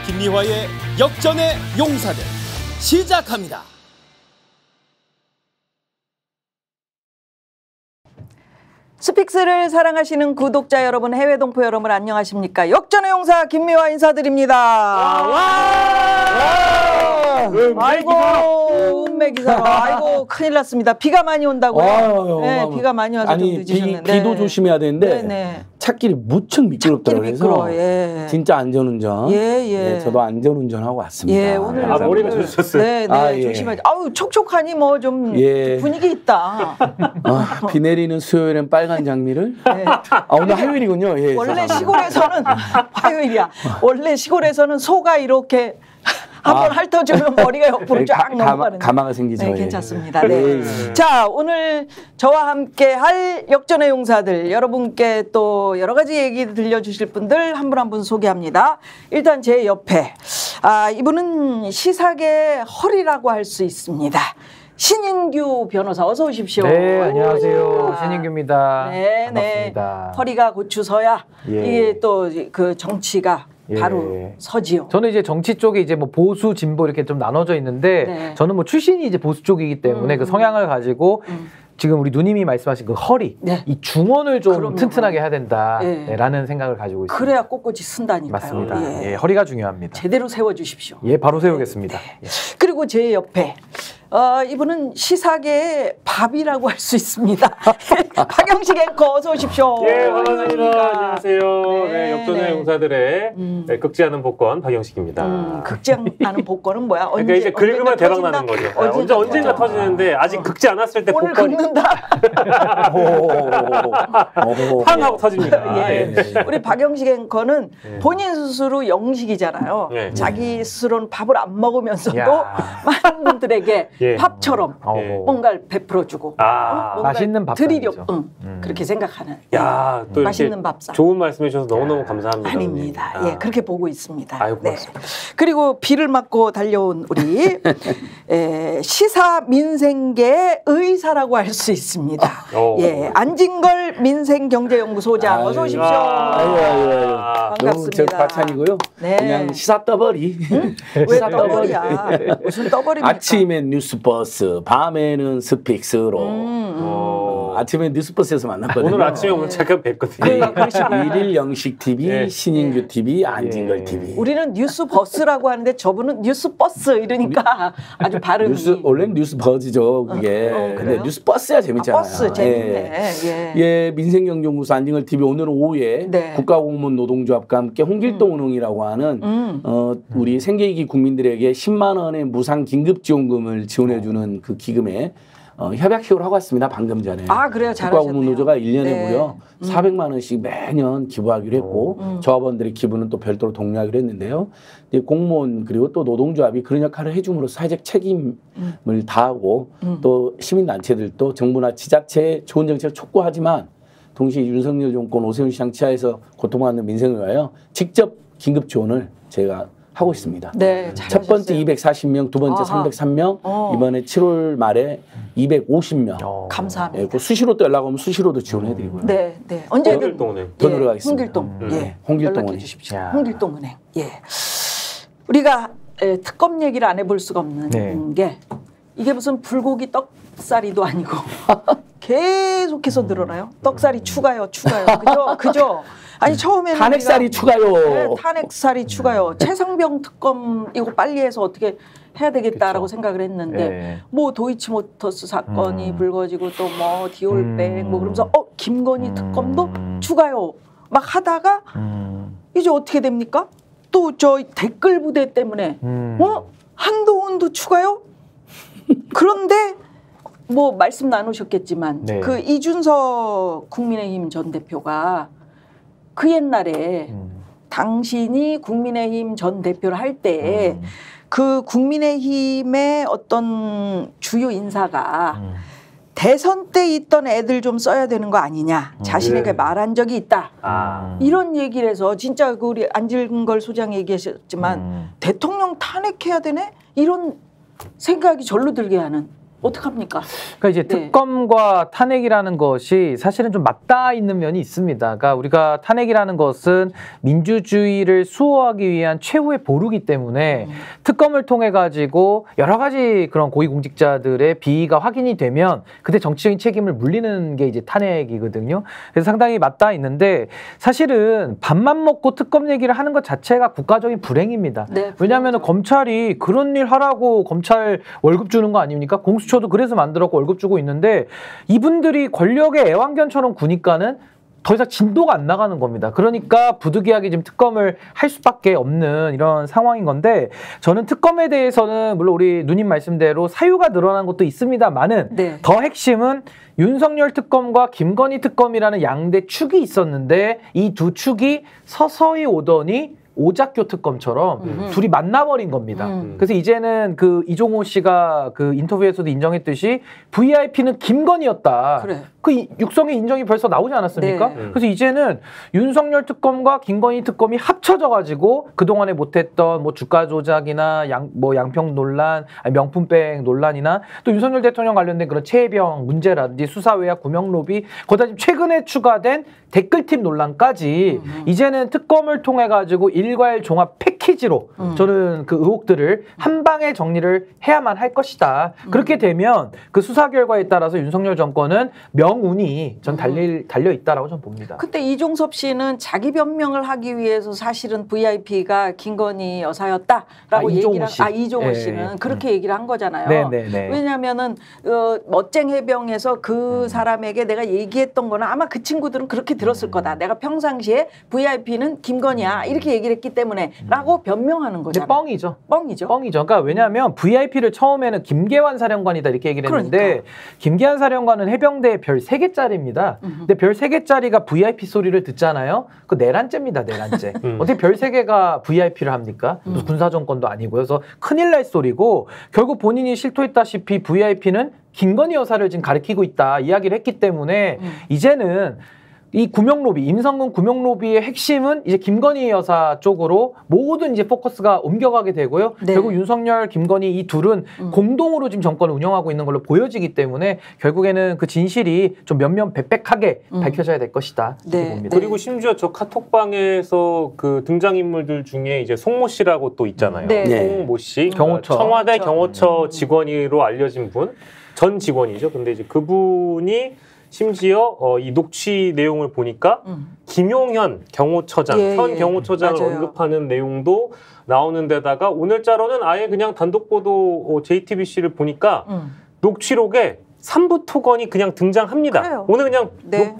김미화의 역전의 용사들 시작합니다. 스픽스를 사랑하시는 구독자 여러분, 해외 동포 여러분 안녕하십니까? 역전의 용사 김미화 인사드립니다. 아이고 운매 기사로 아이고 큰일 났습니다. 비가 많이 온다고요? 네, 비가 많이 와서 좀 늦으셨는데. 비도 조심해야 되는데 네네. 찾길이 무척 미끄럽더라고요. 그래서 예. 진짜 안전운전. 예. 저도 안전운전하고 왔습니다. 예, 오늘 머리가 젖으셨어요. 네, 조심하죠. 아우 촉촉하니 뭐 좀 분위기 있다. 비 내리는 수요일엔 빨간 장미를. 네. 오늘 화요일이군요. 예, 원래 시골에서는 화요일이야. 원래 시골에서는 소가 이렇게 한번 핥아주면 머리가 옆으로 쫙 넘어가는. 가마가 생기죠. 네, 괜찮습니다. 네. 자, 오늘 저와 함께 할 역전의 용사들, 여러분께 또 여러 가지 얘기 들려주실 분들 한 분 한 분 소개합니다. 일단 제 옆에 이분은 시사계 허리라고 할 수 있습니다. 신인규 변호사 어서 오십시오. 네, 안녕하세요. 신인규입니다. 네, 반갑습니다. 허리가 고추서야 이게 또 그 정치가 바로 서지요. 저는 이제 정치 쪽에 이제 뭐 보수 진보 이렇게 좀 나눠져 있는데 저는 뭐 출신이 이제 보수 쪽이기 때문에 그 성향을 가지고 지금 우리 누님이 말씀하신 그 허리, 이 중원을 좀 튼튼하게 해야 된다라는 생각을 가지고 있습니다. 그래야 꼿꼿이 쓴다니까요. 맞습니다. 예, 허리가 중요합니다. 제대로 세워주십시오. 예, 바로 세우겠습니다. 네. 그리고 제 옆에 이분은 시사계의 밥이라고 할 수 있습니다. 박영식 앵커 어서 오십시오. 예, 반갑습니다. 안녕하세요. 네, 역전의 용사들의 극지 않은 복권 박영식입니다. 극지 않은 복권은 뭐야? 그러니까 이제 긁으면 대박 나는 거죠. 언젠가 터지는데 아직 긁지 않았을 때 오늘 복권이 긁는다. 팡 하고 터집니다. 예. 우리 박영식 앵커는 본인 스스로 영식이잖아요. 자기 스스로는 밥을 안 먹으면서도 많은 분들에게 밥처럼 뭔가를 베풀어주고 맛있는 밥 드리려고 그렇게 생각하는 또 맛있는 밥상. 좋은 말씀해 주셔서 너무너무 감사합니다. 아닙니다. 예, 그렇게 보고 있습니다. 아유, 고맙습니다. 그리고 비를 맞고 달려온 우리 시사 민생계 의사라고 할 수 있습니다. 예, 안진걸 민생경제연구소장 어서 오십시오. 반갑습니다. 너무 제 과찬이고요. 네. 그냥 시사 떠버리. 왜 떠버리야? 무슨 떠버리입니까? 아침엔 뉴스버스, 밤에는 스픽스로. 아침에 뉴스버스에서 만났거든요. 오늘 아침에 오늘 잠깐 뵀거든요. 일일 영식 TV, 신인규 TV, 안진걸 TV. 우리는 뉴스버스라고 하는데 저분은 뉴스버스 이러니까 아주 발음이. 원래 뉴스버즈죠 그게. 근데 뉴스버스야 재밌잖아요. 버스 재밌네. 예, 민생경제연구소 안진걸 TV 오늘 오후에 국가공무원 노동조합과 함께 홍길동 운동이라고 하는 우리 생계위기 국민들에게 10만 원의 무상 긴급지원금을 지원해주는 그 기금에 협약식을 하고 왔습니다. 방금 전에. 그래요? 잘하셨네요. 국가공무원 노조가 1년에 무려 400만 원씩 매년 기부하기로 했고 조합원들의 기부는 또 별도로 독려하기로 했는데요. 이제 공무원 그리고 또 노동조합이 그런 역할을 해줌으로써 사회적 책임을 다하고 또 시민단체들도 정부나 지자체의 좋은 정책을 촉구하지만 동시에 윤석열 정권 오세훈 시장 치하에서 고통받는 민생을 위하여 직접 긴급 지원을 제가 하고 있습니다. 네, 첫 번째 240명, 두 번째 303명, 이번에 7월 말에 250명. 감사합니다. 그 수시로 또 연락 오면 수시로도 지원해드리고요. 네. 언제든 홍길동은행. 더 노력하겠습니다. 홍길동. 홍길동은행. 연락해 주십시오. 홍길동은행. 우리가 특검 얘기를 안 해볼 수가 없는 게 이게 무슨 불고기 떡사리도 아니고 계속해서 늘어나요. 떡사리 추가요. 그죠? 아니 처음에는 탄핵살이 추가요. 탄핵살이 추가요. 최상병 특검 이거 빨리 해서 어떻게 해야 되겠다라고 생각을 했는데 뭐 도이치모터스 사건이 불거지고 또 뭐 디올백 뭐 그러면서 김건희 특검도 추가요. 막 하다가 이제 어떻게 됩니까? 또 저 댓글 부대 때문에 한동훈도 추가요? 그런데 뭐 말씀 나누셨겠지만 그 이준석 국민의힘 전 대표가 그 옛날에 당신이 국민의힘 전 대표를 할 때 그 국민의힘의 어떤 주요 인사가 대선 때 있던 애들 좀 써야 되는 거 아니냐 자신에게 말한 적이 있다 이런 얘기를 해서 진짜 그 우리 안진걸 소장 얘기하셨지만 대통령 탄핵해야 되네 이런 생각이 절로 들게 하는 어떡합니까? 그러니까 이제 특검과 탄핵이라는 것이 사실은 좀 맞닿아 있는 면이 있습니다. 그러니까 우리가 탄핵이라는 것은 민주주의를 수호하기 위한 최후의 보루기 때문에 특검을 통해 가지고 여러 가지 그런 고위공직자들의 비위가 확인이 되면 그때 정치적인 책임을 물리는 게 이제 탄핵이거든요. 그래서 상당히 맞닿아 있는데 사실은 밥만 먹고 특검 얘기를 하는 것 자체가 국가적인 불행입니다. 네, 왜냐하면 검찰이 그런 일 하라고 검찰 월급 주는 거 아닙니까? 공수처도 그래서 만들었고 월급 주고 있는데 이분들이 권력의 애완견처럼 구니까는 더 이상 진도가 안 나가는 겁니다. 그러니까 부득이하게 지금 특검을 할 수밖에 없는 이런 상황인 건데 저는 특검에 대해서는 물론 우리 누님 말씀대로 사유가 늘어난 것도 있습니다만은 네. 더 핵심은 윤석열 특검과 김건희 특검이라는 양대 축이 있었는데 이 두 축이 서서히 오더니 오작교 특검처럼 둘이 만나버린 겁니다. 그래서 이제는 그 이종호 씨가 그 인터뷰에서도 인정했듯이 VIP는 김건희였다. 그래. 그 육성의 인정이 벌써 나오지 않았습니까? 네. 그래서 이제는 윤석열 특검과 김건희 특검이 합쳐져가지고 그동안에 못했던 뭐 주가 조작이나 양평 논란, 아니 명품백 논란이나 또 윤석열 대통령 관련된 그런 최혜병 문제라든지 수사외압 구명로비, 거기다 지금 최근에 추가된 댓글팀 논란까지 이제는 특검을 통해 가지고 일괄 종합 패키지로 저는 그 의혹들을 한 방에 정리를 해야만 할 것이다. 그렇게 되면 그 수사 결과에 따라서 윤석열 정권은 명운이 전 달려 있다라고 저는 봅니다. 그때 이종섭 씨는 자기 변명을 하기 위해서 사실은 VIP가 김건희 여사였다라고 얘기를 이종호 씨는 그렇게 얘기를 한 거잖아요. 왜냐하면은 멋쟁 해병에서 그 사람에게 내가 얘기했던 거는 아마 그 친구들은 그렇게 들었을 거다. 내가 평상시에 VIP는 김건희야 이렇게 얘기를 했기 때문에 라고 변명하는 거잖아요. 뻥이죠. 뻥이죠. 그러니까 왜냐하면 VIP를 처음에는 김계환 사령관이다 이렇게 얘기를 했는데 그러니까. 김계환 사령관은 해병대에 별 3개짜리입니다. 근데 별 3개짜리가 VIP 소리를 듣잖아요. 그 내란죄입니다. 내란죄. 어떻게 별 3개가 VIP를 합니까? 무슨 군사정권도 아니고. 그래서 큰일 날 소리고 결국 본인이 실토했다시피 VIP는 김건희 여사를 지금 가리키고 있다 이야기를 했기 때문에 이제는 이 구명로비, 임성근 구명로비의 핵심은 이제 김건희 여사 쪽으로 모든 이제 포커스가 옮겨가게 되고요. 네. 결국 윤석열, 김건희 이 둘은 공동으로 지금 정권을 운영하고 있는 걸로 보여지기 때문에 결국에는 그 진실이 좀 면면백백하게 밝혀져야 될 것이다. 네. 봅니다. 그리고 심지어 저 카톡방에서 그 등장인물들 중에 이제 송모 씨라고 또 있잖아요. 네. 송모 씨, 경호처. 청와대 경호처 직원으로 알려진 분, 전 직원이죠. 근데 이제 그분이 심지어 이 녹취 내용을 보니까 김용현 경호처장, 현 경호처장을 언급하는 내용도 나오는 데다가 오늘자로는 아예 그냥 단독 보도 JTBC를 보니까 녹취록에 3부 토건이 그냥 등장합니다. 그래요. 오늘 그냥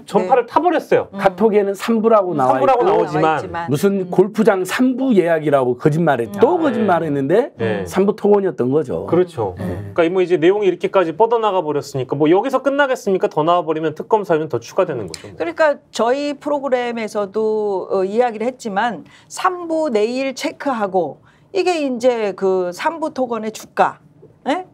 전파를 타버렸어요. 카톡에는 3부라고 나와 3부라고 있고 나오지만 무슨 골프장 3부 예약이라고 거짓말했 또 거짓말했는데 3부 토건이었던 거죠. 그렇죠. 그러니까 뭐 이제 내용이 이렇게까지 뻗어나가 버렸으니까 뭐 여기서 끝나겠습니까? 더 나와버리면 특검 사유는 더 추가되는 거죠. 그러니까 저희 프로그램에서도 이야기를 했지만 3부 내일 체크하고 이게 이제 그 3부 토건의 주가. 에?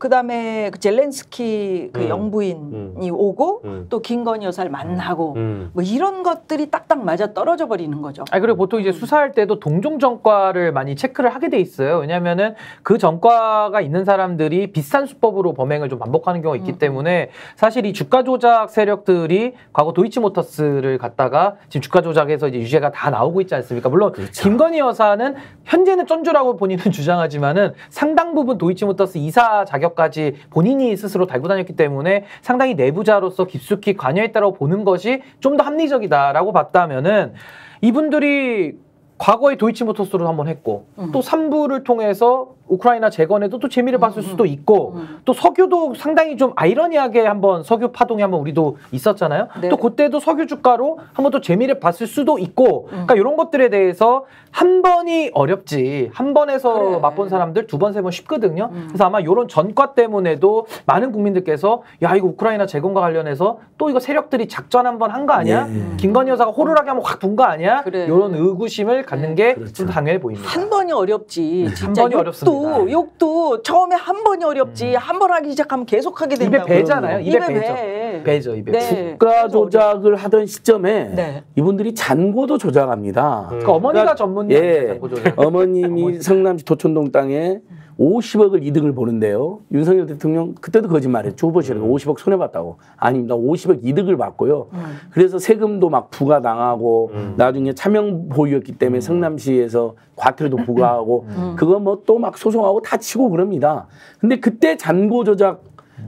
그다음에 그 젤렌스키 그 영부인이 오고 또 김건희 여사를 만나고 뭐 이런 것들이 딱딱 맞아 떨어져 버리는 거죠. 그리고 보통 이제 수사할 때도 동종 전과를 많이 체크를 하게 돼 있어요. 왜냐하면은 그 전과가 있는 사람들이 비슷한 수법으로 범행을 좀 반복하는 경우가 있기 때문에 사실 이 주가 조작 세력들이 과거 도이치모터스를 갖다가 지금 주가 조작에서 이제 유죄가 다 나오고 있지 않습니까? 물론 그렇죠. 김건희 여사는 현재는 쩐주라고 본인은 주장하지만은 상당 부분 도이치모터스 이사 자격 까지 본인이 스스로 달고 다녔기 때문에 상당히 내부자로서 깊숙이 관여했다고 보는 것이 좀 더 합리적이다라고 봤다면은 이분들이 과거에 도이치모터스로 한번 했고 또 3부를 통해서 우크라이나 재건에도 또 재미를 봤을 수도 있고 또 석유도 상당히 좀 아이러니하게 한번 석유 파동이 한번 우리도 있었잖아요. 네. 또 그때도 석유 주가로 한번 또 재미를 봤을 수도 있고 그러니까 이런 것들에 대해서 한 번이 어렵지 한 번에서 맛본 사람들 2번, 3번 쉽거든요. 그래서 아마 이런 전과 때문에도 많은 국민들께서 야 이거 우크라이나 재건과 관련해서 또 이거 세력들이 작전 한번 한 거 아니야? 김건희 여사가 호루라기 한번 확 분 거 아니야? 이런 의구심을 갖는 게 좀 당연해 보입니다. 한 번이 어렵지. 진짜 한 번이 어렵습니다. 욕도 처음에 한 번이 어렵지 한 번 하기 시작하면 계속 하게 된다고. 입에 배잖아요. 입에 배죠. 입에. 네. 주가 조작을 하던 시점에 이분들이 잔고도 조작합니다. 그러니까 어머니가 전문이에요. 어머님이 성남시 도촌동 땅에 50억을 이득을 보는데요. 윤석열 대통령 그때도 거짓말했죠. 후보실에서 50억 손해봤다고. 아닙니다. 50억 이득을 봤고요. 그래서 세금도 막 부과당하고 나중에 차명 보유였기 때문에 성남시에서 과태료도 부과하고 그거 뭐 또 막 소송하고 다 치고 그럽니다. 근데 그때 잔고 조작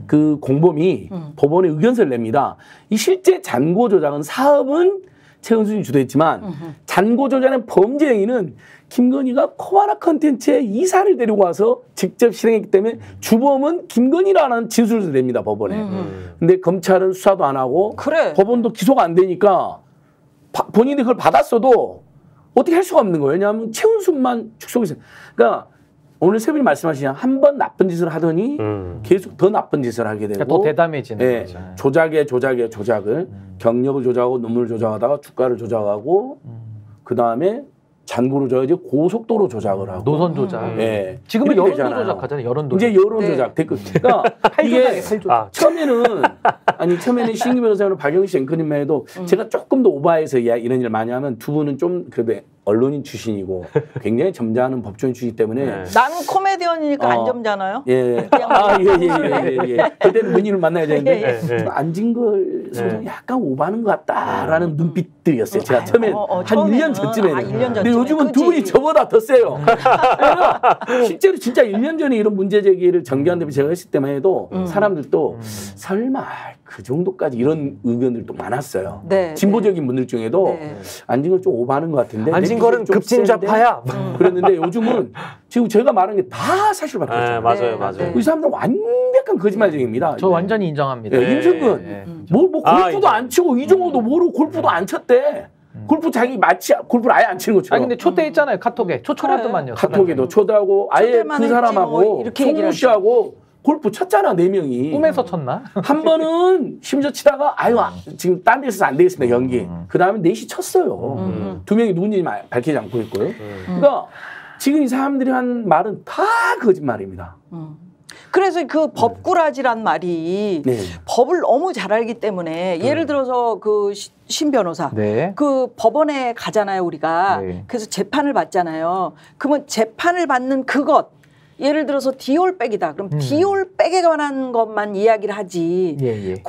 그 공범이 법원에 의견서를 냅니다. 이 실제 잔고 조작은 사업은 최은순이 주도했지만 잔고 조작의 범죄 행위는 김건희가 코바나 컨텐츠의 이사를 데리고 와서 직접 실행했기 때문에 주범은 김건희라는 진술을 냅니다, 법원에. 근데 검찰은 수사도 안 하고 법원도 기소가 안 되니까 본인이 그걸 받았어도 어떻게 할 수가 없는 거예요. 왜냐하면 최은순만 축소가 있어요. 그러니까 오늘 세 분이 말씀하시냐 한 번 나쁜 짓을 하더니 계속 더 나쁜 짓을 하게 되고 더 대담해지는 거죠. 조작을 경력을 조작하고 논문을 조작하다가 주가를 조작하고 그 다음에 잔고로 조작이지 고속도로 조작을 하고 노선 조작. 예. 지금은 여론도 조작하잖아요. 여론도. 이제 여론 조작 댓글. 그러니까 이게 처음에는 신규 변호사는 박영식 앵커님만 해도 제가 조금 더 오바해서 이런 일을 많이 하면 두 분은 좀 그래도 언론인 출신이고 굉장히 점잖은 법조인 출신이기 때문에 나는 코미디언이니까 안 점잖아요. 예. 그때는 문인을 만나야 되는데 안진걸 소장 약간 오바하는 것 같다라는 눈빛들이었어요. 제가 처음에 한 1년 전쯤에는. 근데 요즘은 두 분이 저보다 더 세요. 실제로 진짜 1년 전에 이런 문제 제기를 정기한 대표 제가 했을 때만 해도 사람들도 설마 그 정도까지 이런 의견들도 많았어요. 진보적인 분들 중에도 안진걸 좀 오바하는 것 같은데 안진걸은 급진좌파야. 그랬는데 요즘은 지금 제가 말하는 게 다 사실 바뀌었죠. 맞아요. 이 사람들은 완벽한 거짓말쟁이입니다. 저 완전히 인정합니다. 임성근 뭐 골프도 안 치고 이종호도 모르고 골프도 안 쳤대. 골프 자기 마치 골프를 아예 안 치는 것처럼. 근데 초대했잖아요. 카톡에 초청하더만요. 카톡에도 초대하고 아예 그 사람하고 송우 씨하고 골프 쳤잖아 4명이. 꿈에서 쳤나? 한 번은 심지어 치다가 지금 딴 데서 안 되겠습니다 연기. 그 다음에 4시 쳤어요. 2명이 누군지 밝히지 않고 있고요. 그러니까 지금 이 사람들이 한 말은 다 거짓말입니다. 그래서 그 법꾸라지란 말이 법을 너무 잘 알기 때문에 예를 들어서 그 신 변호사 그 법원에 가잖아요 우리가. 그래서 재판을 받잖아요. 그러면 재판을 받는 그것 예를 들어서 디올백이다. 그럼 디올백에 관한 것만 이야기를 하지.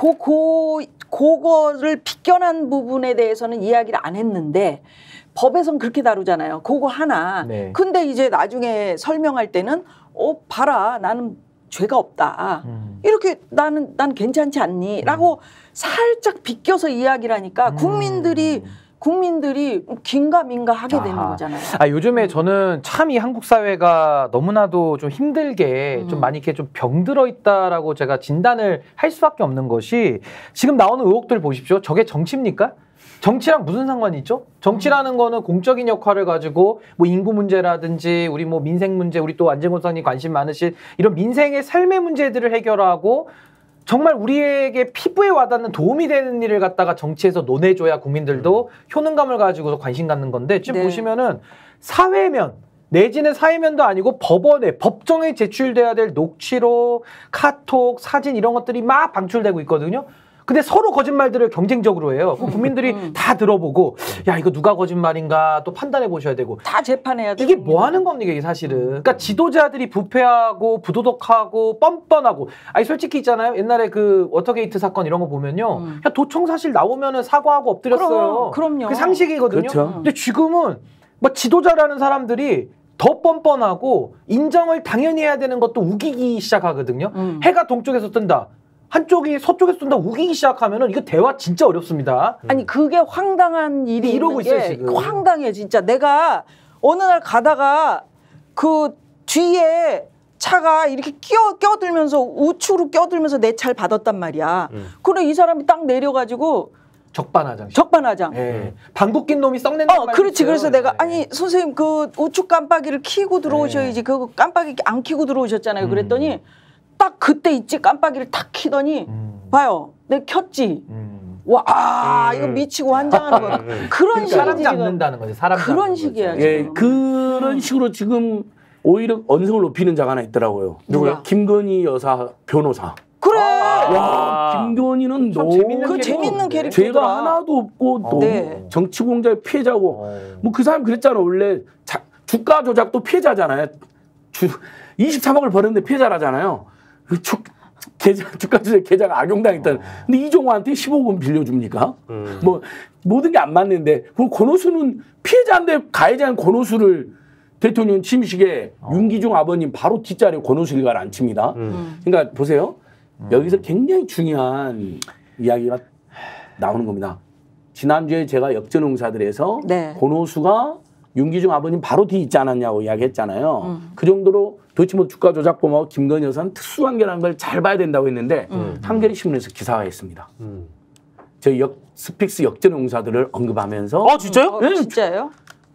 그거를 비껴난 부분에 대해서는 이야기를 안 했는데 법에선 그렇게 다루잖아요. 그거 하나. 근데 이제 나중에 설명할 때는 봐라 나는 죄가 없다. 이렇게 난 괜찮지 않니? 라고 살짝 비껴서 이야기를 하니까 국민들이 긴가민가 하게 되는 거잖아요. 요즘에 저는 참 이 한국 사회가 너무나도 좀 힘들게 좀 많이 이렇게 좀 병들어 있다라고 제가 진단을 할 수밖에 없는 것이 지금 나오는 의혹들 보십시오. 저게 정치입니까? 정치랑 무슨 상관이 있죠? 정치라는 거는 공적인 역할을 가지고 뭐 인구 문제라든지 우리 뭐 민생 문제, 우리 또 안진걸 선생님 관심 많으신 이런 민생의 삶의 문제들을 해결하고 정말 우리에게 피부에 와닿는 도움이 되는 일을 갖다가 정치에서 논해줘야 국민들도 효능감을 가지고서 관심 갖는 건데 지금 보시면은 사회면 내지는 사회면도 아니고 법원에 법정에 제출돼야 될 녹취록, 카톡, 사진 이런 것들이 막 방출되고 있거든요. 근데 서로 거짓말들을 경쟁적으로 해요. 국민들이 다 들어보고 야 이거 누가 거짓말인가 또 판단해 보셔야 되고 다 재판해야 돼. 이게 뭐 하는 겁니까 이게 사실은. 그러니까 지도자들이 부패하고 부도덕하고 뻔뻔하고 솔직히 있잖아요. 옛날에 그 워터게이트 사건 이런 거 보면요. 야, 도청 사실 나오면은 사과하고 엎드렸어요. 그럼요. 그게 상식이거든요. 그렇죠. 근데 지금은 뭐 지도자라는 사람들이 더 뻔뻔하고 인정을 당연히 해야 되는 것도 우기기 시작하거든요. 해가 동쪽에서 뜬다. 한쪽이 서쪽에서 뜬다 우기기 시작하면은 이거 대화 진짜 어렵습니다. 아니 그게 황당한 일이 이러고 있어요 지금. 황당해 진짜. 내가 어느 날 가다가 그 뒤에 차가 이렇게 껴들면서 우측으로 껴들면서 내 차를 받았단 말이야. 그래 이 사람이 딱 내려가지고 적반하장. 방귀 낀 놈이 썩낸다는 말이 그렇지. 있어요. 그래서 내가 아니 선생님 그 우측 깜빡이를 켜고 들어오셔야지. 그 깜빡이 안 켜고 들어오셨잖아요. 그랬더니 딱 그때 있지 깜빡이를 탁 켜더니 봐요. 내가 켰지. 와 이거 미치고 환장하는 거야. 그런 식이지. 사람 잡는다는 거지. 사람 그런 식이야. 지금. 그런 식으로 지금 오히려 언성을 높이는 자가 하나 있더라고요. 누구야? 김건희 여사 변호사. 그래. 와 김건희는 너무 재밌는 캐릭터더라. 죄가 하나도 없고 너무 정치공작의 피해자고 뭐 그 사람 그랬잖아. 원래 주가 조작도 피해자잖아요. 23억을 벌었는데 피해자라잖아요. 주가 조작 계좌가 악용당했다는. 근데 이종호한테 15억은 빌려줍니까? 뭐 모든 게 안 맞는데 그럼 권오수는 피해자인데 가해자인 권오수를 대통령 취임식에 윤기중 아버님 바로 뒷자리에 권오수 일가를 앉힙니다. 그러니까 보세요. 여기서 굉장히 중요한 이야기가 나오는 겁니다. 지난주에 제가 역전용사들에서 네. 권오수가 윤기중 아버님 바로 뒤에 있지 않았냐고 이야기했잖아요. 그 정도로 도이치모터 주가 조작범하고 김건희 여사는 특수관계라는 걸 잘 봐야 된다고 했는데 한겨레 신문에서 기사화했습니다. 저희 스픽스 역전용사들을 언급하면서 아 진짜요? 네. 진짜요?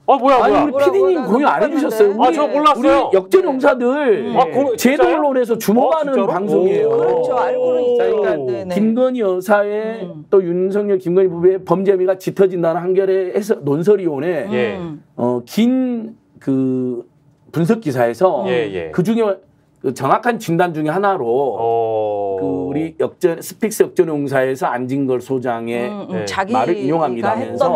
뭐야? 아니 우리 PD님 공유 안 해주셨어요? 저 몰랐어요. 우리 역전용사들 제도 언론에서 주목하는 방송이에요. 그렇죠. 알고는 있죠. 그러니까 김건희 여사의 또 윤석열 김건희 부부의 범죄 혐의가 짙어진다는 한겨레에서 논설위원회 긴 그 분석 기사에서 그 중에 그 정확한 진단 중에 하나로 그 우리 스픽스 역전용사에서 안진걸 소장의 말을 인용합니다 하면서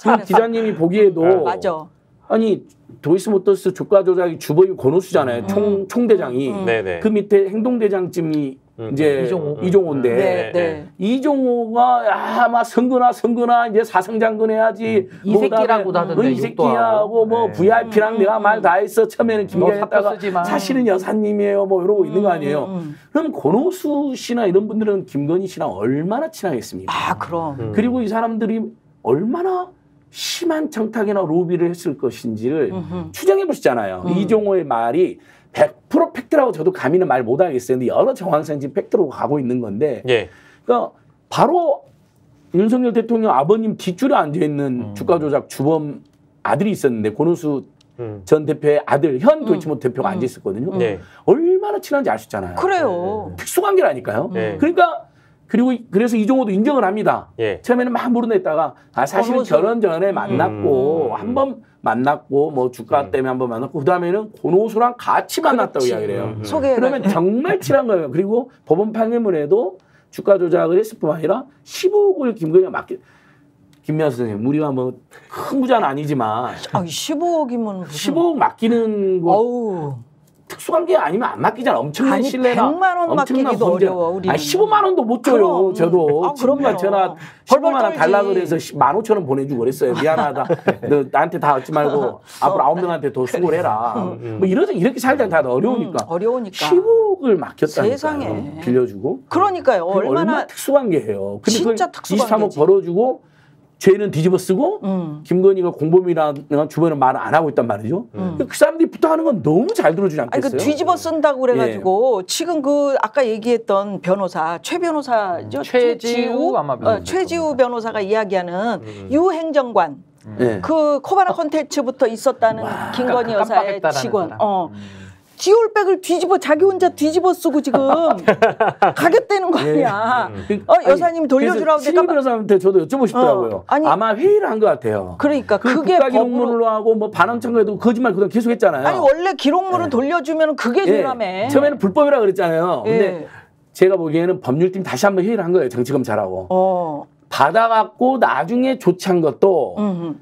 그 기자님이 보기에도 맞아. 아니 도이치모터스 주가 조작이 주범이 권오수잖아요. 총대장이 그 밑에 행동대장쯤이 이제 이종호인데 이종호가 막 선거나 이제 사성장군 해야지 이 새끼라고도 하던데 이 새끼하고 뭐 VIP랑 내가 말 다 했어 처음에는 김건희 했다가 사실은 여사님이에요 뭐 이러고 있는 거 아니에요. 그럼 권오수 씨나 이런 분들은 김건희 씨랑 얼마나 친하겠습니까? 그럼. 그리고 이 사람들이 얼마나 심한 청탁이나 로비를 했을 것인지를 추정해 보시잖아요. 이종호의 말이 100% 팩트라고 저도 감히는 말 못하겠어요. 근데 여러 정황상 지금 팩트로 가고 있는 건데 그러니까 바로 윤석열 대통령 아버님 뒷줄에 앉아있는 주가 조작 주범 아들이 있었는데 권오수 전 대표의 아들 현 도이치모터 대표가 앉아있었거든요. 얼마나 친한지 알 수 있잖아요. 그래요. 특수관계라니까요. 그러니까 그래서 이종호도 인정을 합니다. 처음에는 막 모르는 했다가 사실은 결혼 전에 만났고 한 번 만났고 뭐 주가 때문에 한 번 만났고 그다음에는 권오수랑 같이 만났다고 이야기를 해요. 그러면 정말 친한 거예요. 그리고 법원 판결문에도 주가 조작을 했을 뿐만 아니라 15억을 김건희가 김미아 선생님 우리가 뭐 큰 부자는 아니지만 15억이면 15억 맡기는 거 특수관계 아니면 안 맡기잖아. 엄청난 신뢰나 100만 원 맡기기도 어려워. 우리 15만 원도 못 줘요. 저도 친구가 전화 15만 원 달라 그래서 15,000원 보내주고 그랬어요. 미안하다. 너 나한테 다 얻지 말고 앞으로 9명한테 더 수고를 해라. 뭐 이렇게 살다 다 어려우니까. 15억을 맡겼다니까요. 세상에. 빌려주고. 그러니까요. 얼마나 특수관계예요. 근데 진짜 특수관계지. 23억 벌어주고 죄는 뒤집어 쓰고 김건희가 공범이라는 주변은 말을 안 하고 있단 말이죠. 그 사람들이 부탁하는 건 너무 잘 들어주지 않겠어요? 그 뒤집어 쓴다고 그래가지고 지금 그 아까 얘기했던 변호사 최 변호사죠. 최지우 변호사가 이야기하는 유 행정관 그 코바나 콘텐츠부터 있었다는 김건희 여사의 직원. 디올백을 자기 혼자 뒤집어 쓰고 지금 가겠다는 거 아니야. 여사님 돌려주라고 내가 변호사한테 저도 여쭤보고 싶더라고요. 아마 회의를 한 것 같아요. 그러니까 그게 국가기록물로 하고 뭐 반환 청구에도 거짓말 그동안 계속 했잖아요. 아니 원래 기록물은 돌려주면 그게 되라며. 처음에는 불법이라 그랬잖아요. 근데 제가 보기에는 법률팀 다시 한번 회의를 한 거예요. 정치검찰하고. 받아갖고 나중에 조치한 것도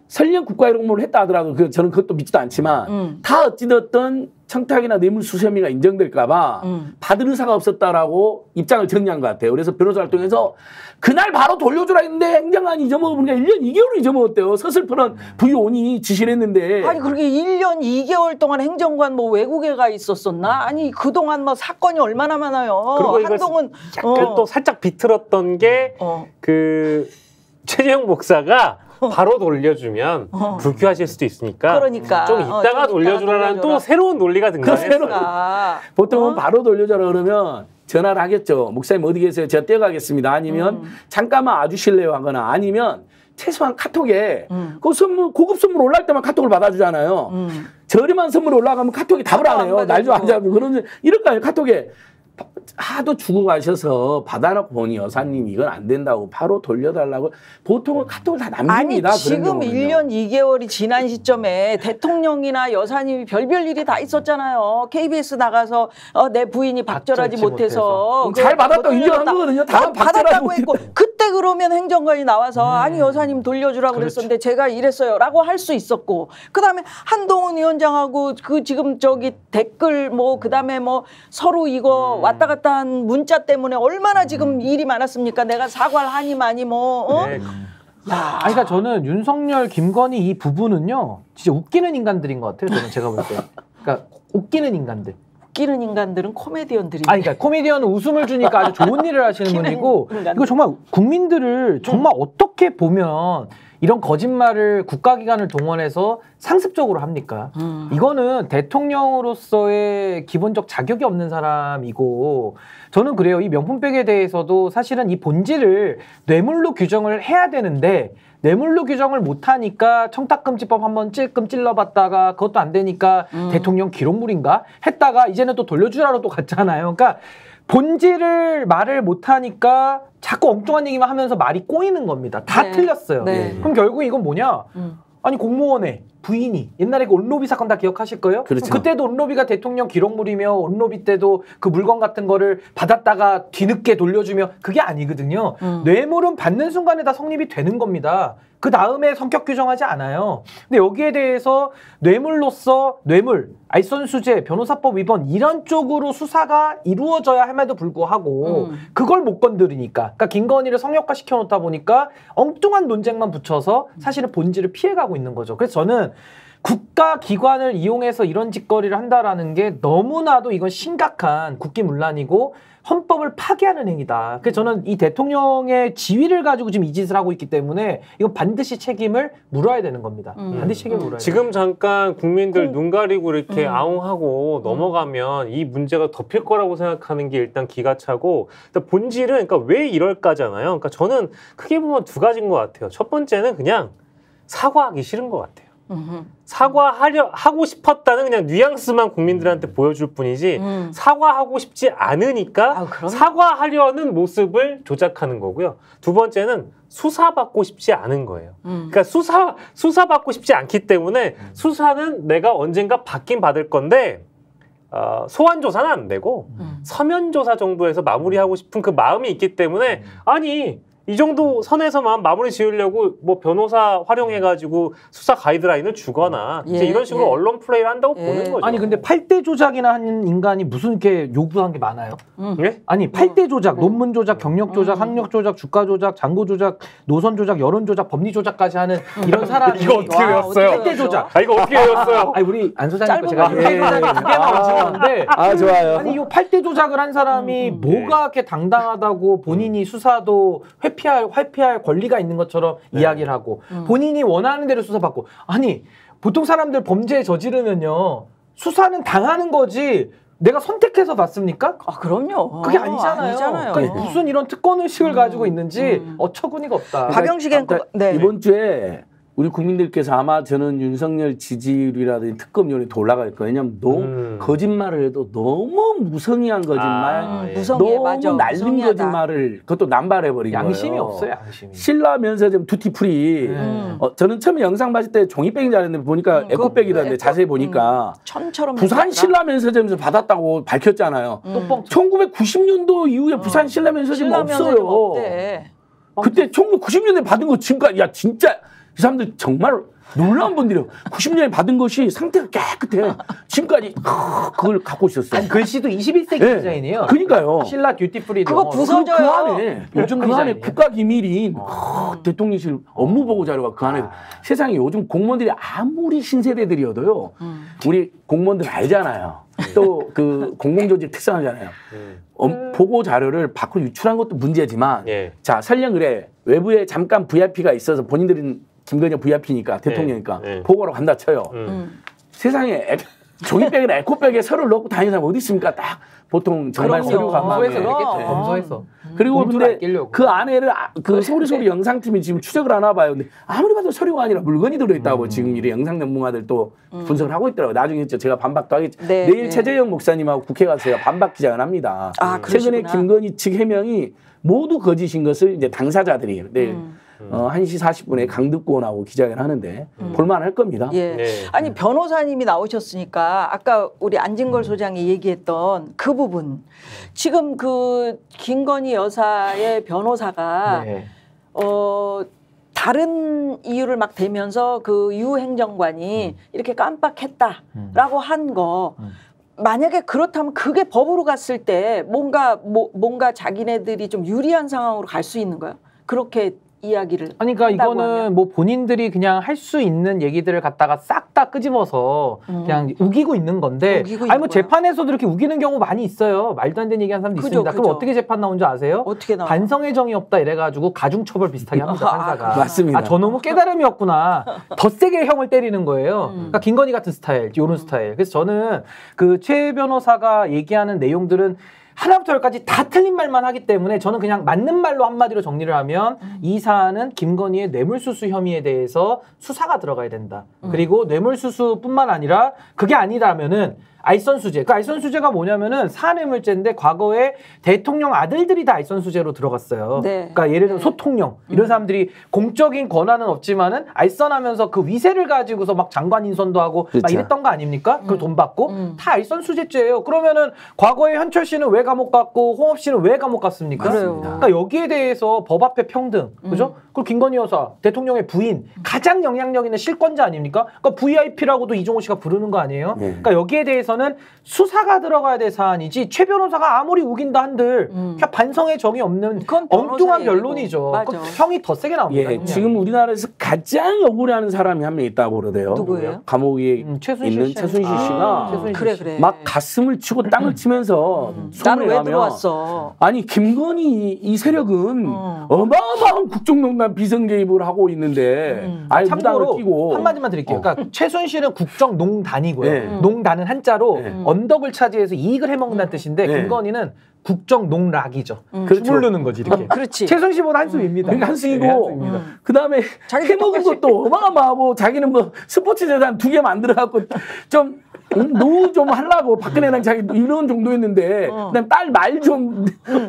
설령 국가기록물을 했다 하더라도 저는 그것도 믿지도 않지만 다 어찌됐든 청탁이나 뇌물수수 혐의가 인정될까 봐 받을 의사가 없었다라고 입장을 정리한 것 같아요. 그래서 변호사를 통해서 그날 바로 돌려주라 했는데 행정안이 잊어먹으니까 1년 2개월을 잊어먹었대요. 서슬프는 부의원이 지시를 했는데. 아니 그렇게 1년 2개월 동안 행정관 뭐 외국에 가 있었었나? 아니 그동안 뭐 사건이 얼마나 많아요. 그리고 한동훈 또 살짝 비틀었던 게 그 최재형 목사가 바로 돌려주면 불쾌하실 수도 있으니까 좀 이따가 돌려주라는 또 새로운 논리가 등장했어요. 보통은 바로 돌려주라 그러면 전화를 하겠죠. 목사님 어디 계세요? 제가 뛰어가겠습니다. 아니면 잠깐만 와주실래요 하거나 아니면 최소한 카톡에 그 선물 고급 선물 올라갈 때만 카톡을 받아주잖아요. 저렴한 선물 올라가면 카톡에 답을 안 해요. 날 좀 안 잡고 그러면 이럴 거 아니에요. 카톡에 하도 주고 가셔서 받아놓고 보니 여사님 이건 안 된다고 바로 돌려달라고 보통은 카톡을 다 남깁니다. 아니 지금 1년 2개월이 지난 시점에 대통령이나 여사님이 별별 일이 다 있었잖아요. KBS 나가서 내 부인이 박절하지 못해서 잘 받았다고 인정한 거거든요. 다 받았다고 했고 그때 그러면 행정관이 나와서 아니 여사님 돌려주라고 그랬었는데 제가 이랬어요라고 할 수 있었고 그다음에 한동훈 위원장하고 그 지금 저기 댓글 뭐 그다음에 뭐 서로 이거 왔다 갔다 한 문자 때문에 얼마나 지금 일이 많았습니까? 내가 사과를 하니 많이 뭐 네. 야, 그러니까 저는 윤석열, 김건희 이 부분은요 진짜 웃기는 인간들인 것 같아요. 저는 제가 볼 때. 그러니까 웃기는 인간들. 웃기는 인간들은 코미디언들이. 아니, 그러니까 코미디언은 웃음을 주니까 아주 좋은 일을 하시는 분이고 이거 정말 국민들을 정말 어떻게 보면 이런 거짓말을 국가기관을 동원해서 상습적으로 합니까? 이거는 대통령으로서의 기본적 자격이 없는 사람이고 저는 그래요. 이 명품백에 대해서도 사실은 이 본질을 뇌물로 규정을 해야 되는데 뇌물로 규정을 못하니까 청탁금지법 한번 찔끔 찔러봤다가 그것도 안 되니까 대통령 기록물인가 했다가 이제는 또 돌려주라로 또 갔잖아요. 그러니까 본질을 말을 못하니까 자꾸 엉뚱한 얘기만 하면서 말이 꼬이는 겁니다. 다 틀렸어요. 그럼 결국 이건 뭐냐? 아니 공무원의 부인이 옛날에 그 온로비 사건 다 기억하실 거예요? 그렇죠. 그때도 온로비가 대통령 기록물이며 온로비 때도 그 물건 같은 거를 받았다가 뒤늦게 돌려주며 그게 아니거든요. 뇌물은 받는 순간에 다 성립이 되는 겁니다. 그 다음에 성격 규정하지 않아요. 근데 여기에 대해서 뇌물로서 뇌물, 알선수재, 변호사법 위반 이런 쪽으로 수사가 이루어져야 함에도 불구하고 그걸 못 건드리니까 그러니까 김건희를 성역화 시켜놓다 보니까 엉뚱한 논쟁만 붙여서 사실은 본질을 피해가고 있는 거죠. 그래서 저는 국가기관을 이용해서 이런 짓거리를 한다라는 게 너무나도 이건 심각한 국기문란이고 헌법을 파괴하는 행위다. 그래서 저는 이 대통령의 지위를 가지고 지금 이 짓을 하고 있기 때문에 이건 반드시 책임을 물어야 되는 겁니다. 반드시 책임을 물어야 지금 잠깐 국민들 눈 가리고 이렇게 아웅하고 넘어가면 이 문제가 덮일 거라고 생각하는 게 일단 기가 차고 본질은 그러니까 왜 이럴까잖아요. 그러니까 저는 크게 보면 두 가지인 것 같아요. 첫 번째는 그냥 사과하기 싫은 것 같아요. 하고 싶었다는 그냥 뉘앙스만 국민들한테 보여줄 뿐이지 사과하고 싶지 않으니까 사과하려는 모습을 조작하는 거고요. 두 번째는 수사받고 싶지 않은 거예요. 그러니까 수사받고 싶지 않기 때문에 수사는 내가 언젠가 받긴 받을 건데 소환 조사는 안 되고 서면 조사 정도에서 마무리하고 싶은 그 마음이 있기 때문에 아니 이 정도 선에서만 마무리 지으려고 뭐 변호사 활용해가지고 수사 가이드라인을 주거나 이제 이런 식으로 언론 플레이를 한다고 보는 거죠. 아니 근데 8대 조작이나 하는 인간이 무슨 이렇게 요구한 게 많아요? 네? 아니 8대 조작, 논문 조작, 경력 조작, 학력 조작, 주가 조작, 잔고 조작, 노선 조작, 여론 조작, 법리 조작까지 하는 이런 사람이 이거 어떻게 외웠어요? 8대 조작. 이거 어떻게 외웠어요? 아니 우리 안 소장님 제가 8대 조작이 두 개만 외치는데 좋아요. 아니 이 8대 조작을 한 사람이 뭐가 이렇게 당당하다고 본인이 수사도 회피할 권리가 있는 것처럼 이야기를 하고 본인이 원하는 대로 수사받고 아니 보통 사람들 범죄 저지르면요 수사는 당하는 거지 내가 선택해서 받습니까? 아 그럼요. 그게 아니잖아요. 그러니까 무슨 이런 특권 의식을 가지고 있는지 어처구니가 없다. 박영식 앵커 이번 주에 우리 국민들께서 아마 저는 윤석열 지지율이라든지 특검률이 더 올라갈 거예요. 왜냐하면 너무 거짓말을 해도 너무 무성의한 거짓말, 너무 날린 거짓말을 그것도 남발해버린 거예요. 양심이 없어요. 양심이. 신라 면세점 두티프리. 저는 처음에 영상 봤을 때 종이백인 줄 알았는데 보니까 에코백이라는데 자세히 보니까 천처럼 부산 신라 면세점에서 받았다고 밝혔잖아요. 1990년도 이후에 부산 신라 면세점 없어요. 없대. 그때 1990년대 받은 거 지금까지 야 진짜 이 사람들 정말 놀라운 분들이에요. 90년에 받은 것이 상태가 깨끗해. 지금까지 그걸 갖고 있었어요. 아니, 글씨도 21세기 디자인이에요. 그러니까요. 신라 듀티프리 그거 부서져요. 그 안에 요즘 그 안에 국가기밀인 대통령실 업무보고 자료가 그 안에 세상에 요즘 공무원들이 아무리 신세대들이어도요. 우리 공무원들 알잖아요. 또 그 공공조직 특성하잖아요. 보고 자료를 밖으로 유출한 것도 문제지만 자 설령 그래 외부에 잠깐 VIP가 있어서 본인들은 김건희 VIP니까 대통령이니까 보고하러 간다 쳐요. 세상에 종이백이나 에코백에 서류를 넣고 다니는 사람 어디 있습니까? 딱 보통 정말 서류가 검소해서. 그리고 근데 그 안에를 그 소리 영상팀이 지금 추적을 하나 봐요. 근데 아무리 봐도 서류가 아니라 물건이 들어있다고 지금 이 영상 전문가들 또 분석을 하고 있더라고요. 나중에 제가 반박도 하겠죠. 네, 내일 최재형 목사님하고 국회 가서 제가 반박 기자를 합니다. 최근에 김건희 측 해명이 모두 거짓인 것을 이제 당사자들이 내일 1시 40분에 강득권하고 기자회견 하는데 볼만할 겁니다. 예. 네. 아니 변호사님이 나오셨으니까 아까 우리 안진걸 소장이 얘기했던 그 부분 지금 그 김건희 여사의 변호사가 다른 이유를 막 대면서 그 유 행정관이 이렇게 깜빡했다라고 한 거 만약에 그렇다면 그게 법으로 갔을 때 뭔가 자기네들이 좀 유리한 상황으로 갈 수 있는 거야? 그렇게 이야기를 아니 그러니까 이거는 하면. 뭐 본인들이 그냥 할 수 있는 얘기들을 갖다가 싹 다 끄집어서 그냥 우기고 있는 건데 아니 뭐 재판에서도 이렇게 우기는 경우 많이 있어요. 말도 안 되는 얘기하는 사람도 있습니다. 그럼 어떻게 재판 나온 줄 아세요? 어떻게 나와? 반성의 정이 없다 이래가지고 가중처벌 비슷하게 합니다. 판사가. 맞습니다. 저놈은 깨달음이 없구나. 더 세게 형을 때리는 거예요. 그러니까 김건희 같은 스타일, 요런 스타일. 그래서 저는 그 최 변호사가 얘기하는 내용들은 하나부터 열까지 다 틀린 말만 하기 때문에 저는 그냥 맞는 말로 한마디로 정리를 하면 이 사안은 김건희의 뇌물수수 혐의에 대해서 수사가 들어가야 된다. 그리고 뇌물수수뿐만 아니라 그게 아니라면은 알선수재. 그 알선수재가 뭐냐면은 사뇌물죄인데 과거에 대통령 아들들이 다 알선수재로 들어갔어요. 네. 그러니까 예를 들면 소통령 이런 사람들이 공적인 권한은 없지만은 알선하면서 그 위세를 가지고서 막 장관 인선도 하고 막 이랬던 거 아닙니까? 그 돈 받고 다 알선수재죄예요. 그러면은 과거에 현철 씨는 왜 감옥 갔고 홍업 씨는 왜 감옥 갔습니까? 그러니까 여기에 대해서 법 앞에 평등, 그죠? 그리고 김건희 여사 대통령의 부인 가장 영향력 있는 실권자 아닙니까? 그러니까 VIP라고도 이종호 씨가 부르는 거 아니에요? 그러니까 여기에 대해서 는 수사가 들어가야 될 사안이지 최 변호사가 아무리 우긴다 한들 그냥 반성의 정이 없는 엉뚱한 변론이죠. 형이 더 세게 나옵니다. 예, 지금 우리나라에서 가장 억울해하는 사람이 한 명 있다고 그러대요. 누구예요? 감옥에 있는 최순실 씨가 그래. 막 가슴을 치고 땅을 치면서 나는 왜 들어왔어? 아니 김건희 이 세력은 어마어마한 국정농단 비선 개입을 하고 있는데 아예 무당을 끼고 한마디만 드릴게요. 그러니까 최순실은 국정농단이고요. 농단은 한자로 언덕을 차지해서 이익을 해먹는다는 뜻인데 김건희는 국정농락이죠. 주물르는 거지 이렇게. 그렇지. 최순실보다 한숨입니다. 그러니까 한숨이고 그다음에 해먹은 것도 어마어마하고 자기는 뭐 스포츠 재산 2개 만들어갖고 좀 노후 좀 하려고 박근혜랑 자기 이런 정도였는데 그다음 딸 말 좀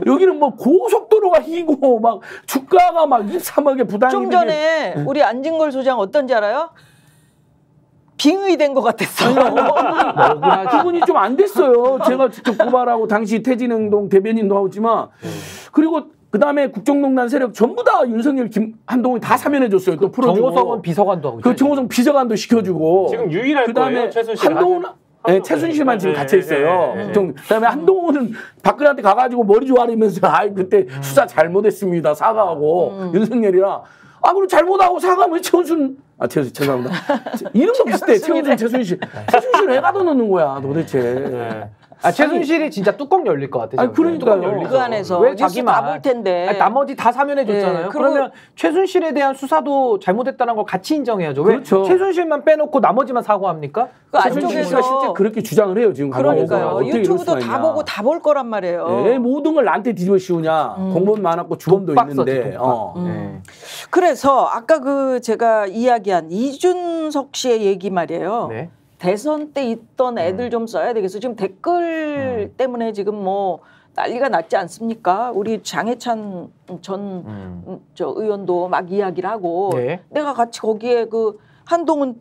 여기는 뭐 고속도로가 희고 막 주가가 막 23억에 부당이 좀 전에 우리 안진걸 소장 어떤지 알아요? 빙의된 것 같았어요. 기분이 좀 안 됐어요. 제가 직접 고발하고 당시 태진행동 대변인도 하지만 그리고 그다음에 국정농단 세력 전부 다 윤석열, 한동훈이 다 사면해줬어요. 또 풀어주고. 정호성은 비서관도 하고. 그 정호성 비서관도 시켜주고. 지금 유일할 거예요. 최순실. 네, 최순실만 지금 갇혀 있어요. 그다음에 한동훈은 박근혜한테 가가지고 머리 조아리면서 그때 수사 잘못했습니다. 사과하고 윤석열이랑 그럼 잘못하고 사과하면 죄송합니다. 이름도 비슷해. 최순실 왜 가둬놓는 거야 도대체. 최순실이 진짜 뚜껑 열릴 것 같아요. 그러니까요. 그 안에서 왜 자기만 다 볼 텐데. 나머지 다 사면해줬잖아요. 그러면 최순실에 대한 수사도 잘못했다는 걸 같이 인정해야죠. 그렇죠. 왜 최순실만 빼놓고 나머지만 사과합니까? 그 최순실씨가 실제 그렇게 주장을 해요. 지금 그러니까요. 유튜브도 다 보고 다 볼 거란 말이에요. 네, 모든 걸 나한테 뒤집어 씌우냐. 공무원 많았고 주범도 있는데. 그래서 아까 제가 이야기한 이준석 씨의 얘기 말이에요. 네. 대선 때 있던 애들 좀 써야 되겠어. 지금 댓글 때문에 지금 뭐 난리가 났지 않습니까? 우리 장해찬 전 의원도 막 이야기를 하고 내가 같이 거기에 한동훈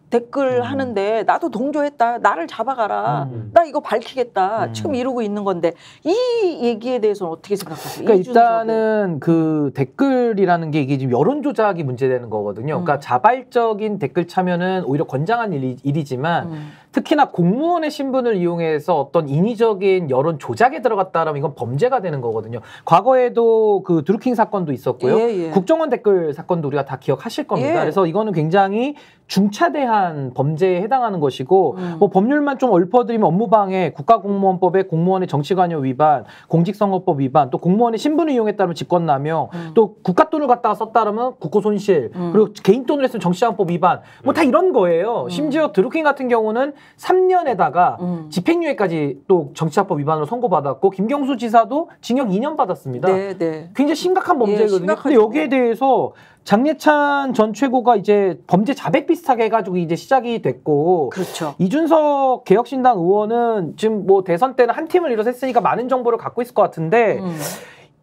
댓글 하는데 나도 동조했다. 나를 잡아가라. 나 이거 밝히겠다. 지금 이러고 있는 건데 이 얘기에 대해서는 어떻게 생각하세요? 그러니까 일단은 그 댓글이라는 게 이게 지금 여론 조작이 문제되는 거거든요. 그러니까 자발적인 댓글 참여는 오히려 권장한 일이지만 특히나 공무원의 신분을 이용해서 어떤 인위적인 여론 조작에 들어갔다라면 이건 범죄가 되는 거거든요. 과거에도 그 드루킹 사건도 있었고요. 국정원 댓글 사건도 우리가 다 기억하실 겁니다. 그래서 이거는 굉장히 중차대한 범죄에 해당하는 것이고 뭐 법률만 좀 읊어드리면 업무방해, 국가공무원법의 공무원의 정치관여 위반, 공직선거법 위반, 또 공무원의 신분을 이용했다면 직권남용, 또 국가 돈을 갖다가 썼다면 국고손실, 그리고 개인 돈을 했으면 정치자금법 위반, 뭐 다 이런 거예요. 심지어 드루킹 같은 경우는 3년에다가 집행유예까지 또 정치자금법 위반으로 선고받았고 김경수 지사도 징역 2년 받았습니다. 네, 네. 굉장히 심각한 범죄거든요. 근데 여기에 대해서 장례찬 전 최고가 이제 범죄 자백 비슷하게 해가지고 이제 시작이 됐고, 그렇죠. 이준석 개혁신당 의원은 지금 뭐 대선 때는 한 팀을 이뤄서 했으니까 많은 정보를 갖고 있을 것 같은데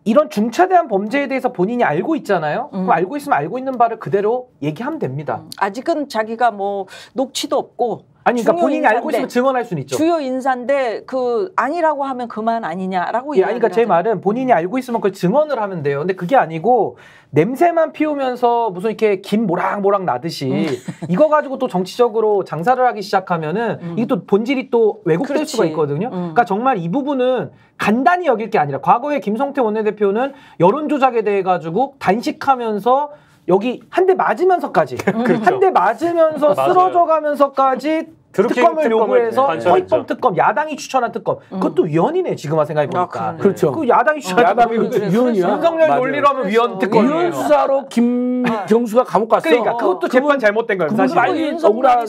이런 중차대한 범죄에 대해서 본인이 알고 있잖아요. 그럼 알고 있으면 알고 있는 바를 그대로 얘기하면 됩니다. 아직은 자기가 뭐 녹취도 없고. 아니, 그러니까 본인이 알고 있으면 증언할 수는 있죠. 주요 인사인데 그 아니라고 하면 그만 아니냐라고. 예, 아니, 그러니까 제 말은 본인이 알고 있으면 그걸 증언을 하면 돼요. 근데 그게 아니고 냄새만 피우면서 무슨 이렇게 김 모락모락 나듯이 이거 가지고 또 정치적으로 장사를 하기 시작하면은 이게 또 본질이 또 왜곡될 그렇지. 수가 있거든요. 그러니까 정말 이 부분은 간단히 여길 게 아니라 과거에 김성태 원내대표는 여론 조작에 대해 가지고 단식하면서 여기 한 대 맞으면서까지 한 대 맞으면서 쓰러져 가면서까지 특검을 요구해서 허위범 특검, 야당이 추천한 특검, 그것도 위헌이네 지금 생각해 보니까. 그렇죠. 그 야당이 추천한 위헌이야. 윤석열 논리로 하면 위헌 특검이에요. 위헌 수사로 김경수가 감옥 갔어. 그러니까 그것도 재판 잘못된 거예요. 사실 빨리 억울한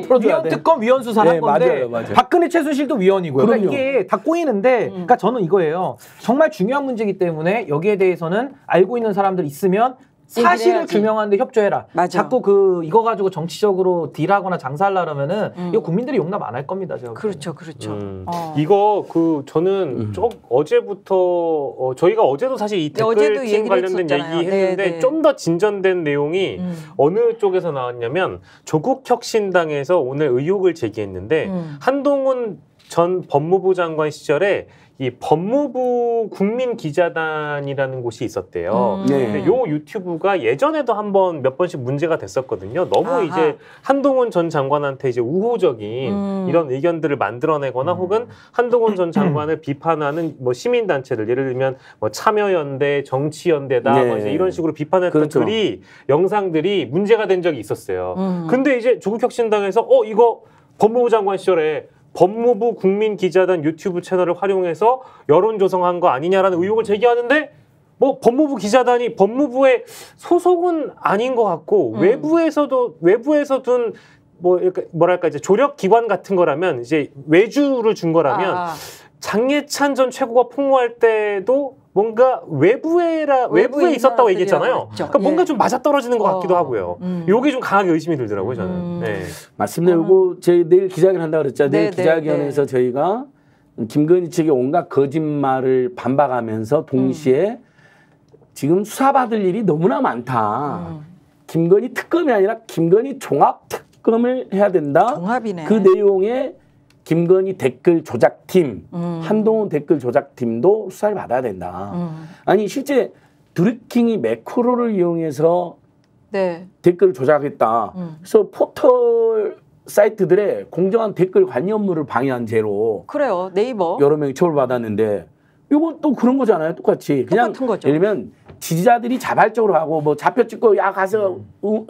풀어줘야 위헌 돼. 특검 위헌 수사를 한 건데 맞아요. 박근혜 최순실도 위헌이고요. 그러니까 이게 다 꼬이는데, 그러니까 저는 이거예요. 정말 중요한 문제이기 때문에 여기에 대해서는 알고 있는 사람들 있으면 사실을 규명하는데 협조해라. 맞아. 자꾸 이거 가지고 정치적으로 딜하거나 장사하려면은 이거 국민들이 용납 안 할 겁니다. 제가. 그렇죠, 그렇죠. 이거 저는 어제부터 저희가 어제도 사실 이 댓글팀 관련된 얘기했는데 좀 더 진전된 내용이 어느 쪽에서 나왔냐면 조국혁신당에서 오늘 의혹을 제기했는데 한동훈 전 법무부 장관 시절에 이 법무부 국민기자단이라는 곳이 있었대요. 근데 요 유튜브가 예전에도 몇 번씩 문제가 됐었거든요. 너무 이제 한동훈 전 장관한테 이제 우호적인 이런 의견들을 만들어내거나 혹은 한동훈 전 장관을 비판하는 뭐 시민단체들, 예를 들면 뭐 참여연대, 정치연대다, 뭐 이제 이런 식으로 비판했던 글이, 영상들이 문제가 된 적이 있었어요. 근데 이제 조국혁신당에서 이거 법무부 장관 시절에 법무부 국민기자단 유튜브 채널을 활용해서 여론 조성한 거 아니냐라는 의혹을 제기하는데, 뭐 법무부 기자단이 법무부의 소속은 아닌 것 같고 외부에서 둔 뭐 뭐랄까 이제 조력 기관 같은 거라면, 이제 외주를 준 거라면 장례찬 전 최고가 폭로할 때도 뭔가 외부에 있었다고 얘기했잖아요. 그러니까 뭔가 좀 맞아떨어지는 것 같기도 하고요. 요게 좀 강하게 의심이 들더라고요, 저는. 네. 맞습니다. 요거 저희 내일 기자회견 한다고 그랬잖아요. 내일 기자회견에서 저희가 김건희 측의 온갖 거짓말을 반박하면서 동시에 지금 수사받을 일이 너무나 많다. 김건희 특검이 아니라 김건희 종합특검을 해야 된다. 종합이네. 그 내용에 김건희 댓글 조작팀, 한동훈 댓글 조작팀도 수사를 받아야 된다. 아니 실제 드루킹이 매크로를 이용해서 댓글 조작했다. 그래서 포털 사이트들의 공정한 댓글 관리 업무를 방해한 죄로 그래요. 네이버 여러 명이 처벌받았는데, 이건 또 그런 거잖아요. 똑같이 그냥 똑같은 거죠. 예를 들면 지지자들이 자발적으로 하고 뭐 좌표 찍고 야 가서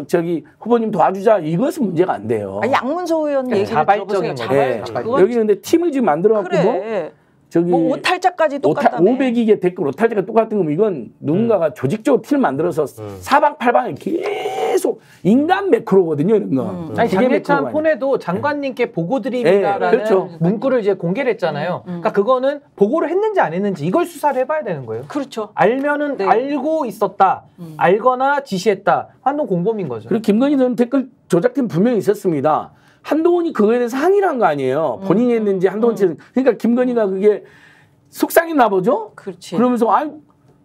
저기 후보님 도와주자, 이것은 문제가 안 돼요. 양문소 의원 얘기를 자발적인 들어보세요. 여기 근데 팀을 지금 만들어갖고 그래. 저기 뭐 오탈자까지 똑같다며. 500개 댓글 오탈자가 똑같은 거면 이건 누군가가 조직적으로 팀을 만들어서 사방팔방에 계속 인간 매크로거든요, 이런 거. 아니, 장례찬 폰에도 장관님께 보고 드립니다라는 문구를 이제 공개를 했잖아요. 그러니까 그거는 보고를 했는지 안 했는지 이걸 수사를 해봐야 되는 거예요. 그렇죠. 알면은 알고 있었다, 알거나 지시했다, 한동 공범인 거죠. 그리고 김건희 전 댓글 조작팀 분명히 있었습니다. 한동훈이 그거에 대해서 항의를 한 거 아니에요. 본인이 했는지 한동훈 그러니까 김건희가 그게 속상했나 보죠. 그렇지. 그러면서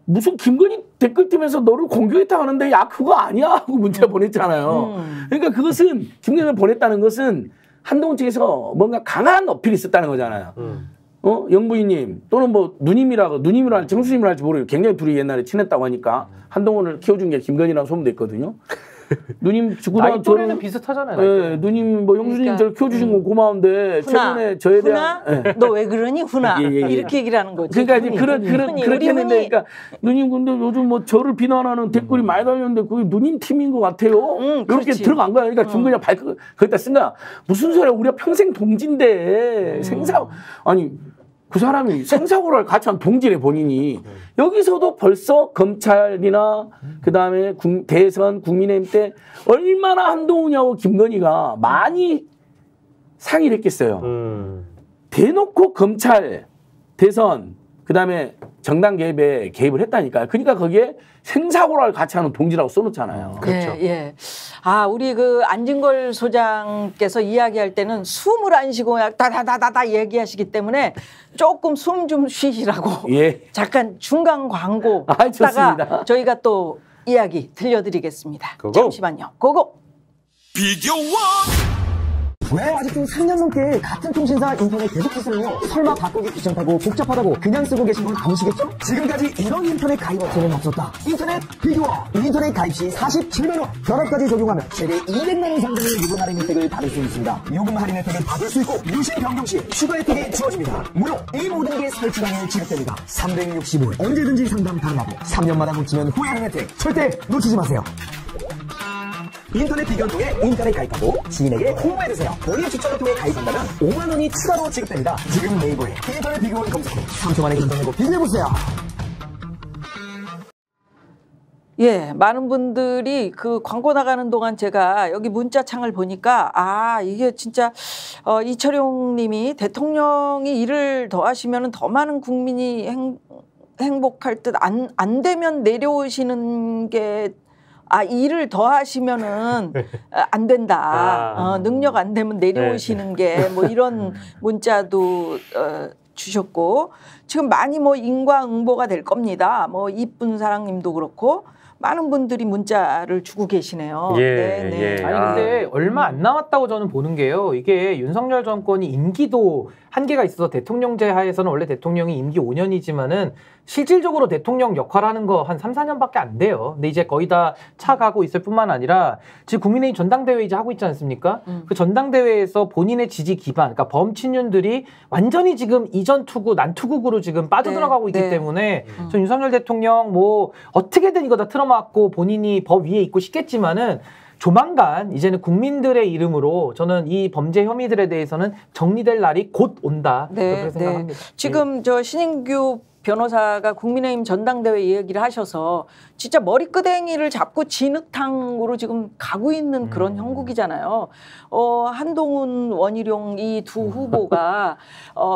무슨 김건희 댓글팀에서 너를 공격했다 하는데 야 그거 아니야 하고 문자 보냈잖아요. 그러니까 그것은 김건희가 보냈다는 것은 한동훈 측에서 뭔가 강한 어필이 있었다는 거잖아요. 영부인님 또는 뭐 누님이라고 정수님이라 할지 모르겠어요. 굉장히 둘이 옛날에 친했다고 하니까 한동훈을 키워준 게 김건희라고 소문도 있거든요. 누님 나이 또래는 비슷하잖아요. 예, 누님 뭐 형수님 저를 키워주신 건 고마운데 최근에 저에 대한 너 왜 그러니 훈아 이렇게 얘기를 하는 거지. 그러니까 이제 그렇게 했는데 그러니까 누님 근데 요즘 뭐 저를 비난하는 댓글이 많이 달렸는데 그게 누님 팀인 것 같아요. 이렇게 들어간 거야. 그러니까 김건희가 거기다 쓴 거야. 무슨 소리야? 우리가 평생 동지인데 아니. 그 사람이 생사고를 같이 한 동지래 본인이. 여기서도 벌써 검찰이나 그다음에 대선 국민의힘 때 얼마나 한동훈이하고 김건희가 많이 상의를 했겠어요. 대놓고 검찰 대선 그다음에 정당 개입에 개입을 했다니까요. 그러니까 거기에 생사고를 같이 하는 동지라고 써놓잖아요. 그렇죠. 예. 아, 우리 그 안진걸 소장께서 이야기할 때는 숨을 안 쉬고 다다다다다 얘기하시기 때문에 조금 숨 좀 쉬시라고 잠깐 중간 광고 하다가 저희가 또 이야기 들려드리겠습니다. 잠시만요. 고고. 왜 아직도 3년 넘게 같은 통신사 인터넷 계속 쓰세요? 설마 바꾸기 귀찮다고 복잡하다고 그냥 쓰고 계신 건 아니시겠죠? 지금까지 이런 인터넷 가입 업체는 없었다. 인터넷 비교어. 인터넷 가입 시 47만 원. 결합까지 적용하면 최대 200만 원 상당의 요금 할인 혜택을 받을 수 있습니다. 요금 할인 혜택을 받을 수 있고 유심 변경 시 추가 혜택이 주어집니다. 물론 이 모든 게 설치당일 지급됩니다. 365일 언제든지 상담 가능하고 3년마다 묻히면 후회하는 혜택 절대 놓치지 마세요. 인터넷 비교를 통해 인터넷 가입하고 지인에게 홍보해주세요. 본인 추천을 통해 가입한다면 5만 원이 추가로 지급됩니다. 지금 네이버에 인터넷 비교를 검색해 3초 만에 결정하고 비교해보세요. 예, 많은 분들이 그 광고 나가는 동안 제가 여기 문자창을 보니까 아, 이게 진짜 이철용 님이 대통령이 일을 더 하시면 더 많은 국민이 행복할 듯 안 되면 내려오시는 게 일을 더 하시면은 안 된다. 능력 안 되면 내려오시는 게 뭐 이런 문자도 주셨고 지금 많이 뭐 인과응보가 될 겁니다. 뭐 이쁜 사랑님도 그렇고 많은 분들이 문자를 주고 계시네요. 아니 근데 얼마 안 남았다고 저는 보는 게요. 이게 윤석열 정권이 임기도 한계가 있어서 대통령제 하에서는 원래 대통령이 임기 5년이지만은 실질적으로 대통령 역할하는 거 한 3, 4년밖에 안 돼요. 근데 이제 거의 다 차가고 있을 뿐만 아니라 지금 국민의힘 전당대회 이제 하고 있지 않습니까? 그 전당대회에서 본인의 지지 기반, 그러니까 범친윤들이 완전히 지금 이전 투구, 난투국으로 지금 빠져들어가고 있기 때문에 저 윤석열 대통령 뭐 어떻게든 이거 다 틀어막고 본인이 법 위에 있고 싶겠지만은 조만간 이제는 국민들의 이름으로 저는 이 범죄 혐의들에 대해서는 정리될 날이 곧 온다. 그렇게 생각합니다. 지금 저 신인규 변호사가 국민의힘 전당대회 얘기를 하셔서 진짜 머리끄댕이를 잡고 진흙탕으로 지금 가고 있는 그런 형국이잖아요. 한동훈, 원희룡 이 두 후보가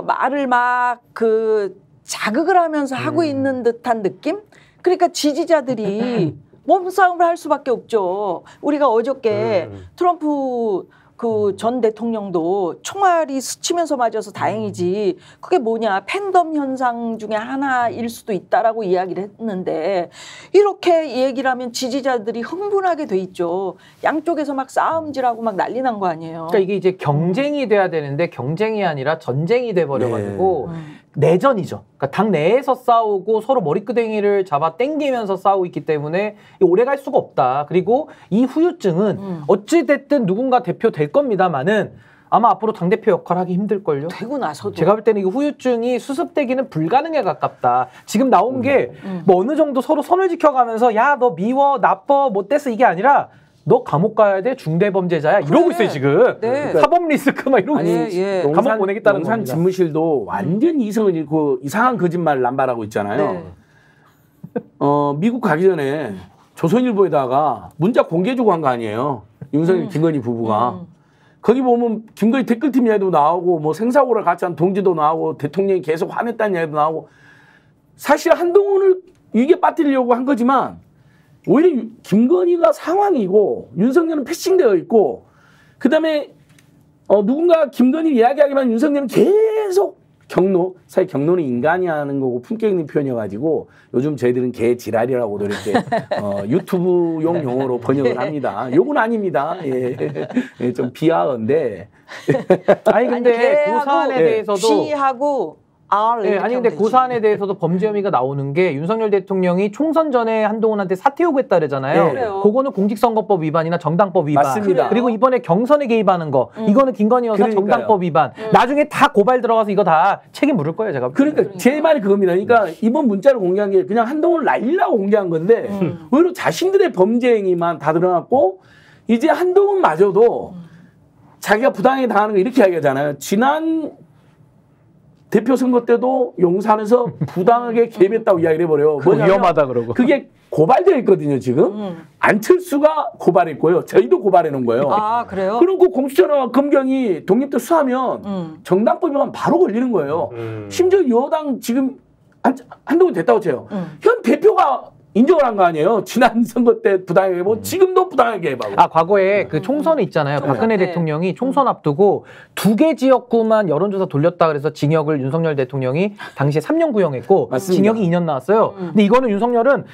말을 막 그 자극을 하면서 하고 있는 듯한 느낌? 그러니까 지지자들이 몸싸움을 할 수밖에 없죠. 우리가 어저께 트럼프 그 전 대통령도 총알이 스치면서 맞아서 다행이지 그게 뭐냐 팬덤 현상 중에 하나일 수도 있다라고 이야기를 했는데 이렇게 얘기를 하면 지지자들이 흥분하게 돼 있죠. 양쪽에서 막 싸움질하고 막 난리 난 거 아니에요. 그러니까 이게 이제 경쟁이 돼야 되는데 경쟁이 아니라 전쟁이 돼버려가지고 내전이죠. 그러니까 당 내에서 싸우고 서로 머리끄댕이를 잡아 당기면서 싸우고 있기 때문에 오래 갈 수가 없다. 그리고 이 후유증은 어찌됐든 누군가 대표 될 겁니다만은 아마 앞으로 당대표 역할 하기 힘들걸요. 되고 나서도. 제가 볼 때는 이 후유증이 수습되기는 불가능에 가깝다. 지금 나온 게 뭐 어느 정도 서로 선을 지켜가면서 야, 너 미워, 나빠, 못됐어 이게 아니라 너 감옥 가야 돼 중대범죄자야 이러고 있어요 지금. 사법 리스크 막 이러고 있어요. 감옥 보내겠다는 용산 집무실도 완전 이성을 잃고 이상한 거짓말을 남발하고 있잖아요. 미국 가기 전에 조선일보에다가 문자 공개 주고 한 거 아니에요. 윤석열 김건희 부부가. 거기 보면 김건희 댓글팀 이야기도 나오고 뭐 생사고를 같이 한 동지도 나오고 대통령이 계속 화냈다는 이야기도 나오고 사실 한동훈을 위기에 빠뜨리려고 한 거지만 오히려 김건희가 상황이고 윤석열은 패싱되어 있고 그다음에 누군가 김건희 이야기하기만 윤석열은 계속 사실 경로는 인간이 하는 거고 품격 있는 표현이어가지고 요즘 저희들은 개 지랄이라고도 이렇게 유튜브용 용어로 번역을 합니다. 욕은 아닙니다. 좀 비하어인데. 아니 근데 그 사안에 대해서도 시하고 네, 아니 근데 그 사안에 대해서도 범죄 혐의가 나오는 게 윤석열 대통령이 총선 전에 한동훈한테 사퇴 요구했다 그러잖아요. 네. 그거는 공직선거법 위반이나 정당법 위반. 맞습니다. 그리고 이번에 경선에 개입하는 거 이거는 김건희 여사 정당법 위반. 나중에 다 고발 들어가서 이거 다 책임 물을 거예요, 제가. 그러니까 제 말이 그겁니다. 그러니까 이번 문자를 공개한 게 그냥 한동훈을 날리려고 공개한 건데 오히려 자신들의 범죄 행위만 다 드러났고 이제 한동훈마저도 자기가 부당하게 당하는 거 이렇게 이야기하잖아요. 지난 대표 선거 때도 용산에서 부당하게 개입했다고 이야기를 해버려요. 위험하다 그러고. 그게 고발되어 있거든요, 지금. 안철수가 고발했고요. 저희도 고발해 놓은 거예요. 아, 그래요? 그럼 그 공수처나 검경이 독립도 수하면 정당법위반 바로 걸리는 거예요. 심지어 여당 지금 한동훈 됐다고 쳐요. 현 대표가 인정을 한 거 아니에요. 지난 선거 때 부당하게 해보고 지금도 부당하게 해봐고. 아, 과거에 그 총선이 있잖아요. 박근혜 대통령이 총선 앞두고 2개 지역구만 여론조사 돌렸다 그래서 징역을 윤석열 대통령이 당시에 3년 구형했고 맞습니다. 징역이 2년 나왔어요. 근데 이거는 윤석열은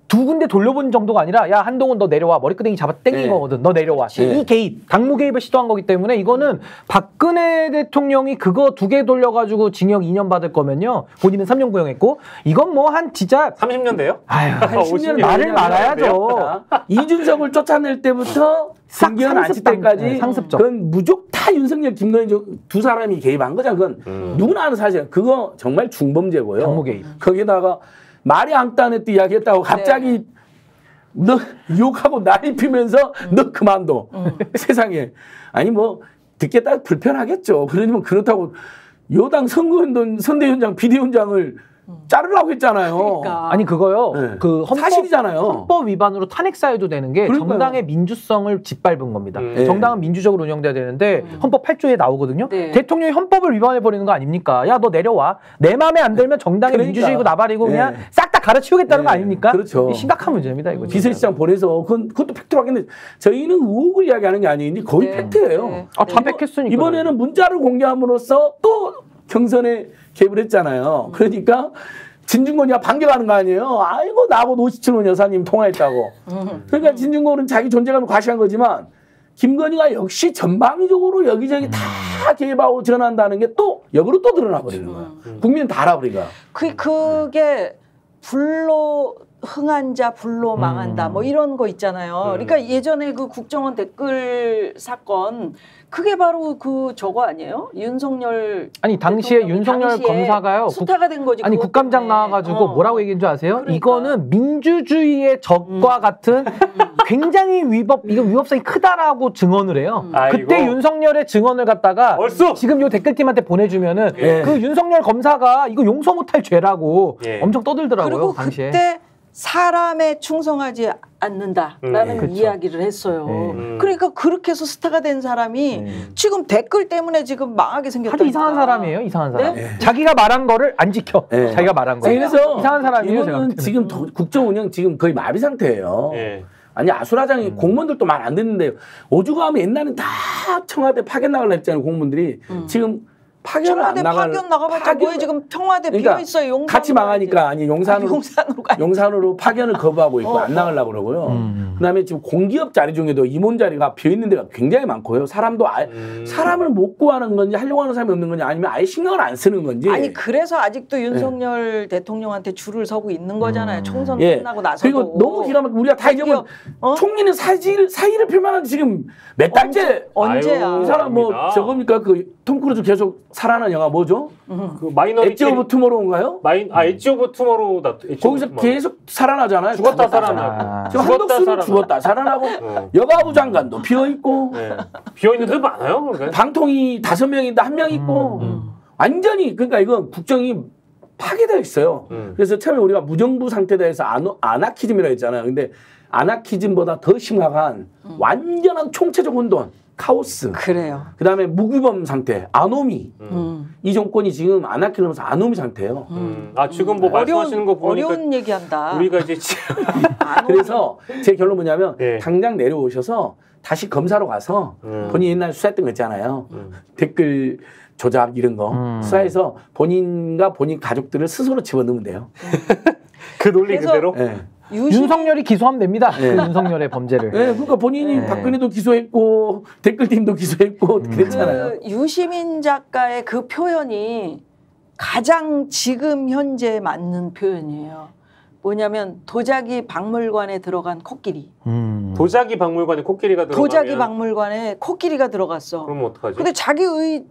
2군데 돌려본 정도가 아니라 야 한동훈 너 내려와 머리끄댕이 잡아 땡긴 거거든. 너 내려와. 이 개입 당무 개입을 시도한 거기 때문에 이거는 박근혜 대통령이 그거 2개 돌려가지고 징역 2년 받을 거면요 본인은 3년 구형했고 이건 뭐 한 진짜 30년대요? 아유 10년 말을 말아야죠. 이준석을 쫓아낼 때부터 김기현 안치 때까지 상습적. 그건 무조건 다 윤석열, 김건희 두 사람이 개입한 거잖아. 그건 누구나 아는 사실이야. 그거 정말 중범죄고요. 당무 개입. 거기다가 말이 앙따네 때 이야기했다고 갑자기 너 욕하고 난리 피면서 너 그만둬. 세상에. 아니 뭐 듣겠다 불편하겠죠. 그러면 그렇다고 여당 선대위원장, 비대위원장을 자르려고 했잖아요. 그러니까. 아니 그거요. 네. 그 사실이잖아요. 헌법 위반으로 탄핵 사유도 되는 게 그러니까요. 정당의 민주성을 짓밟은 겁니다. 네. 정당은 민주적으로 운영돼야 되는데 헌법 8조에 나오거든요. 네. 대통령이 헌법을 위반해 버리는 거 아닙니까? 야 너 내려와. 내 마음에 안 들면 정당의 그러니까. 민주주의고 나발이고 네. 그냥 싹 다 갈아치우겠다는 거 아닙니까? 그렇죠. 심각한 문제입니다. 이거. 비서실장 보내서 그것도 팩트로 하겠는데 저희는 의혹을 이야기하는 게 아니니 거의 팩트예요. 네. 아, 다 팩했으니까. 이번에는 문자를 공개함으로써 또 경선에 개입을 했잖아요. 그러니까 진중권이가 반격하는 거 아니에요. 아이고 나하고 노시춘원 여사님 통화했다고. 그러니까 진중권은 자기 존재감을 과시한 거지만 김건희가 역시 전방위적으로 여기저기 다 개입하고 드러난다는 게 또 역으로 또 드러나 버리는 거야. 국민은 다 알아버리니까. 그게 불로 흥한 자 불로 망한다 뭐 이런 거 있잖아요. 그러니까 예전에 그 국정원 댓글 사건 그게 바로 그 저거 아니에요? 윤석열 아니 당시에 윤석열 검사가요. 수타가 된 거지. 아니 국감장 나와가지고 뭐라고 얘기한 줄 아세요? 그러니까. 이거는 민주주의의 적과 같은 굉장히 위법성이 크다라고 증언을 해요. 그때 윤석열의 증언을 갖다가 지금 요 댓글팀한테 보내주면은 그 윤석열 검사가 이거 용서 못할 죄라고 엄청 떠들더라고요. 그리고 당시에. 그때 사람에 충성하지 않는다라는 이야기를 했어요. 그러니까 그렇게 해서 스타가 된 사람이 지금 댓글 때문에 지금 망하게 생겼다. 아주 이상한 사람이에요. 이상한 사람. 네? 자기가 말한 거를 안 지켜. 자기가 말한 거. 그래서 이상한 사람이에요. 이거는 지금 국정 운영 지금 거의 마비 상태예요. 아니 아수라장이 공무원들도 말 안 듣는데 오죽하면 옛날엔 다 청와대 파견 나가려 했잖아요. 공무원들이 지금 파견을 안 나갈 파견 나가봤자 뭐에 지금 청와대 비어 있어요. 용산 같이 망하니까 아니 용산으로 파견을 거부하고 있고 안 나가려고 그러고요. 그다음에 지금 공기업 자리 중에도 임원 자리가 비어 있는 데가 굉장히 많고요. 사람도 사람을 못 구하는 건지 하려고 하는 사람이 없는 건지 아니면 아예 신경을 안 쓰는 건지. 아니 그래서 아직도 윤석열 대통령한테 줄을 서고 있는 거잖아요. 총선 끝나고 나서도. 그리고 너무 기가 막히고 우리가 다 잊어버린 총리는 사의를 표명한 지 지금 몇 달째. 언제야? 이 사람 뭐 저겁니까? 그 톰 크루즈 계속 살아난 영화 뭐죠? 그 마이너리티 엣지 오브 투모로우인가요? 엣지 오브 투모로우다. 거기서 계속 살아나잖아요. 죽었다 살아나고. 지금 한덕수는 죽었다 살아나고 여가부 장관도 비어 있고 비어 있는 데 많아요. 그러니까. 방통위 5명인데 1명 있고 완전히 그러니까 이건 국정이 파괴되어 있어요. 그래서 처음에 우리가 무정부 상태다 해서 아나키즘이라고 했잖아요. 근데 아나키즘보다 더 심각한 완전한 총체적 혼돈. 카오스. 그래요. 그다음에 무규범 상태, 아노미. 이 정권이 지금 아나키즘에서 아노미 상태예요. 지금 뭐 말씀하시는 거 보니까 어려운 얘기한다. 우리가 이제 그래서 제 결론 뭐냐면 당장 내려오셔서 다시 검사로 가서 본인 옛날 수사했던 거 있잖아요. 댓글 조작 이런 거 수사해서 본인과 본인 가족들을 스스로 집어넣으면 돼요. 그 논리 그대로? 윤석열이 기소하면 됩니다. 그 윤석열의 범죄를. 그러니까 본인이 박근혜도 기소했고 댓글팀도 기소했고 그랬잖아요. 그 유시민 작가의 그 표현이 가장 지금 현재 맞는 표현이에요. 뭐냐면 도자기 박물관에 들어간 코끼리. 도자기 박물관에 코끼리가 들어가면 도자기 박물관에 코끼리가 들어갔어. 그럼 어떡하지? 근데 자기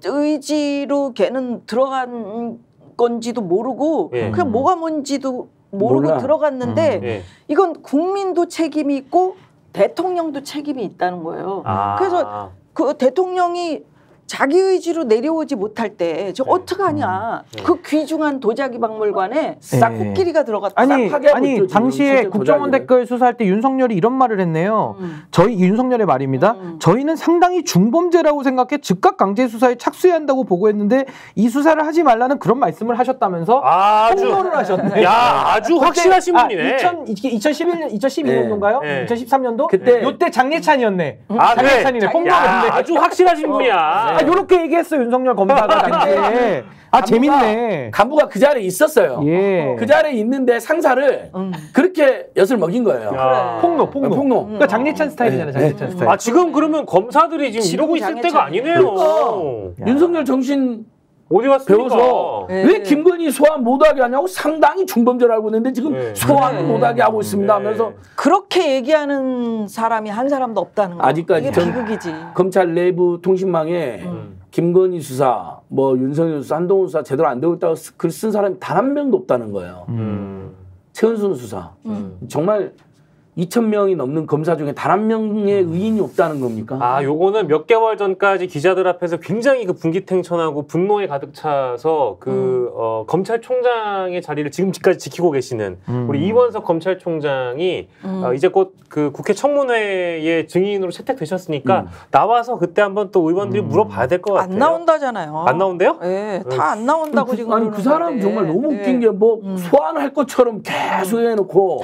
의지로 걔는 들어간 건지도 모르고 그냥 뭐가 뭔지도 모르고 몰라. 들어갔는데 이건 국민도 책임이 있고 대통령도 책임이 있다는 거예요. 그래서 그 대통령이 자기 의지로 내려오지 못할 때 저 어떡하냐. 그 귀중한 도자기 박물관에 싹 코끼리가 들어갔다. 아니 당시에 국정원 댓글 수사할 때 윤석열이 이런 말을 했네요. 저희 윤석열의 말입니다. 저희는 상당히 중범죄라고 생각해 즉각 강제 수사에 착수해야 한다고 보고했는데 이 수사를 하지 말라는 그런 말씀을 하셨다면서 폭로를 하셨네. 야, 아주 확실하신 분이네. 2012년도인가요? 2013년도? 그때 요때 장례찬이었네. 장례찬이네. 폭로했네. 아주 확실하신 분이야. 요렇게 얘기했어요, 윤석열 검사가 당시에. 재밌네. 간부가 그 자리에 있었어요. 그 자리에 있는데 상사를 그렇게 엿을 먹인 거예요. 폭로. 그러니까 장례찬 스타일이잖아요, 장례찬 스타일. 지금 그러면 검사들이 지금 이러고 있을 때가 아니네요. 윤석열 정신 어디 갔습니까? 배워서 왜 김건희 소환 못하게 하냐고 상당히 중범죄를 알고 있는데 지금 소환을 못하게 하고 있습니다 하면서 그렇게 얘기하는 사람이 한 사람도 없다는 거. 아직까지 이게 비극이지. 검찰 내부 통신망에 김건희 수사, 뭐 윤석열 수사, 한동훈 수사 제대로 안 되고 있다고 글 쓴 사람이 단 한 명도 없다는 거예요. 최은순 수사. 정말 2,000명이 넘는 검사 중에 단 한 명의 의인이 없다는 겁니까? 요거는 몇 개월 전까지 기자들 앞에서 굉장히 그 분기탱천하고 분노에 가득 차서 검찰총장의 자리를 지금까지 지키고 계시는 우리 이원석 검찰총장이 이제 곧 그 국회 청문회의 증인으로 채택되셨으니까 나와서 그때 한번 또 의원들이 물어봐야 될 것 같아요. 안 나온다잖아요. 안 나온대요? 네, 다 안 나온다고 지금. 아니 그 사람 정말 너무 웃긴 게 뭐 소환할 것처럼 계속 해놓고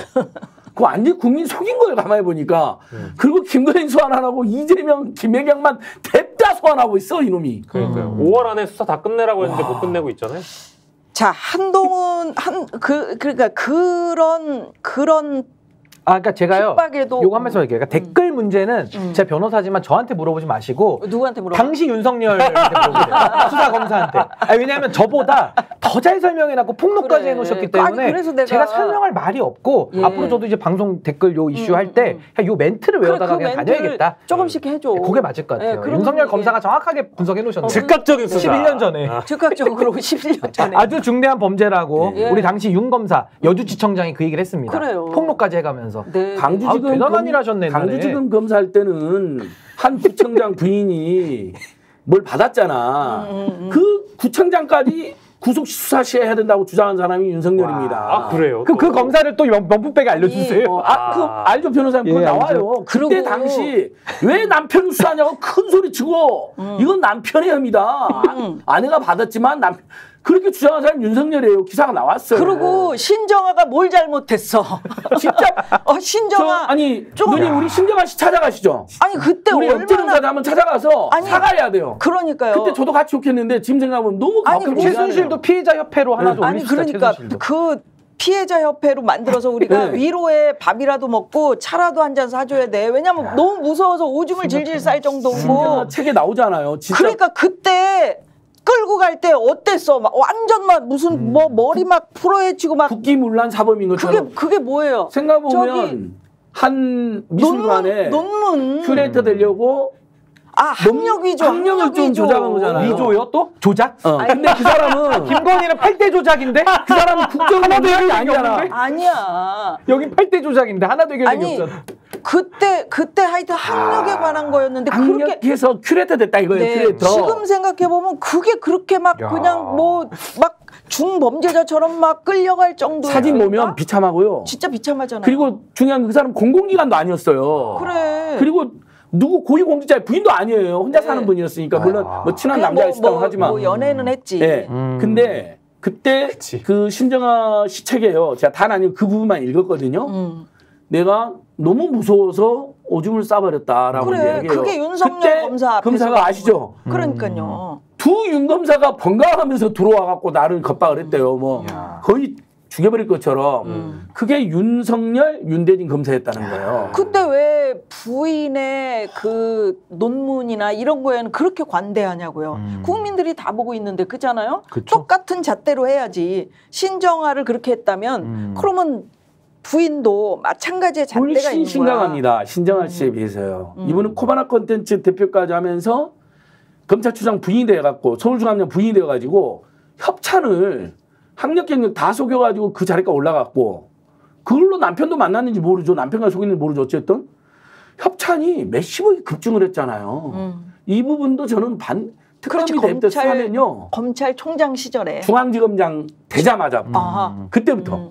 그 완전 국민 속인 거예요, 가만히 보니까. 그리고 김건희 소환 안 하고 이재명, 김혜경만 대다 소환하고 있어, 이놈이. 그러니까요. 5월 안에 수사 다 끝내라고 했는데 못 끝내고 있잖아요. 자, 한동훈, 그러니까 그런 그러니까 제가요. 핍박에도 요거 한 말씀 할게요. 그러니까 댓글 문제는 제가 변호사지만 저한테 물어보지 마시고 누구한테 물어봐? 당시 윤석열한테 물어보세요. 수사 검사한테. 왜냐하면 저보다 더 잘 설명해놨고 폭로까지 해놓으셨기 때문에 그래서 제가 설명할 말이 없고 앞으로 저도 이제 방송 댓글 요 이슈 할 때 요 멘트를 외워다가 그냥 다녀야겠다. 조금씩 해줘. 그게 맞을 것 같아요. 윤석열 검사가 정확하게 분석해놓으셨는데 즉각적인 수사. 11년 전에. 즉각적으로 11년 전에. 아주 중대한 범죄라고 우리 당시 윤 검사 여주지청장이 그 얘기를 했습니다. 그래요. 폭로까지 해가면서. 네. 강주지검 대단한 일 하셨네. 강주지검 검사할 때는 한 구청장 부인이 뭘 받았잖아. 그 구청장까지 구속 수사시해야 된다고 주장한 사람이 윤석열입니다. 그래요? 그 검사를 또 명품백에 알려주세요. 알죠, 변호사님. 그거 나와요. 그때 당시 왜 남편을 수사하냐고 큰 소리 치고 이건 남편의 혐의다. 아내가 받았지만 남편. 그렇게 주장한 사람이 윤석열이에요. 기사가 나왔어요. 그리고 신정아가 뭘 잘못했어. 진짜. 신정아. 누님 우리 신정아 씨 찾아가시죠. 아니 그때 우리 역전사들 한번 찾아가서 사과해야 돼요. 그러니까요. 그때 저도 같이 욕했는데 지금 생각하면 너무 가혹하고 최순실도 피해자 협회로 하나 좀 올립시다. 그러니까 최순실도. 그 피해자 협회로 만들어서 우리가 위로에 밥이라도 먹고 차라도 한 잔 사줘야 돼. 왜냐면 너무 무서워서 오줌을 질질 쌀 정도고. 책에 나오잖아요. 진짜. 그러니까 그때 끌고 갈 때 어땠어? 막 완전 막 무슨 뭐 머리 막 풀어헤치고 막 국기문란 사범인 것처럼. 그게 뭐예요? 생각해보면 한 미술관에 논문 큐레이터 되려고 학력 위조. 학력을 좀 조작한 거잖아요. 위조요 또? 조작? 근데 그 사람은 김건희는 8대 조작인데? 그 사람은 국정원도 아니잖아. 아니야. 여기 8대 조작인데 하나도 해결된 게 없잖아. 그때 하여튼 학력에 관한 거였는데 학력해서 큐레이터 됐다 이거예요. 큐레이터. 지금 생각해 보면 그게 그렇게 막 그냥 뭐 막 중범죄자처럼 막 끌려갈 정도. 사진 보면 비참하고요. 진짜 비참하잖아요. 그리고 중요한 건 그 사람 공공기관도 아니었어요. 그래. 그리고 누구 고위공직자의 부인도 아니에요. 혼자 사는 분이었으니까 물론 뭐 친한 남자가 있었다고 하지만. 뭐 연애는 했지. 네. 근데 그때 그 신정아 씨 책에요. 제가 단 아니고 그 부분만 읽었거든요. 내가 너무 무서워서 오줌을 싸버렸다라고 얘기해요. 그게 윤석열 검사가 아시죠? 그러니까요. 두 윤 검사가 번갈아가면서 들어와갖고 나를 겁박을 했대요. 뭐 거의 죽여버릴 것처럼 그게 윤석열, 윤대진 검사였다는 거예요. 근데 왜 부인의 그 논문이나 이런 거에는 그렇게 관대하냐고요. 국민들이 다 보고 있는데 그잖아요. 그쵸? 똑같은 잣대로 해야지. 신정아를 그렇게 했다면 그러면 부인도 마찬가지의 잣대가 있는 거야. 훨씬 심각합니다. 신정아 씨에 비해서요. 이분은 코바나 콘텐츠 대표까지 하면서 검찰총장 부인이 돼갖고 서울중앙청 부인이 돼가지고 협찬을 학력 경력 다 속여가지고 그 자리까지 올라갔고 그걸로 남편도 만났는지 모르죠. 남편과 속였는지 모르죠. 어쨌든 협찬이 몇십억이 급증을 했잖아요. 이 부분도 저는 특검이 됐으면요. 검찰총장 시절에 중앙지검장 되자마자 그때부터.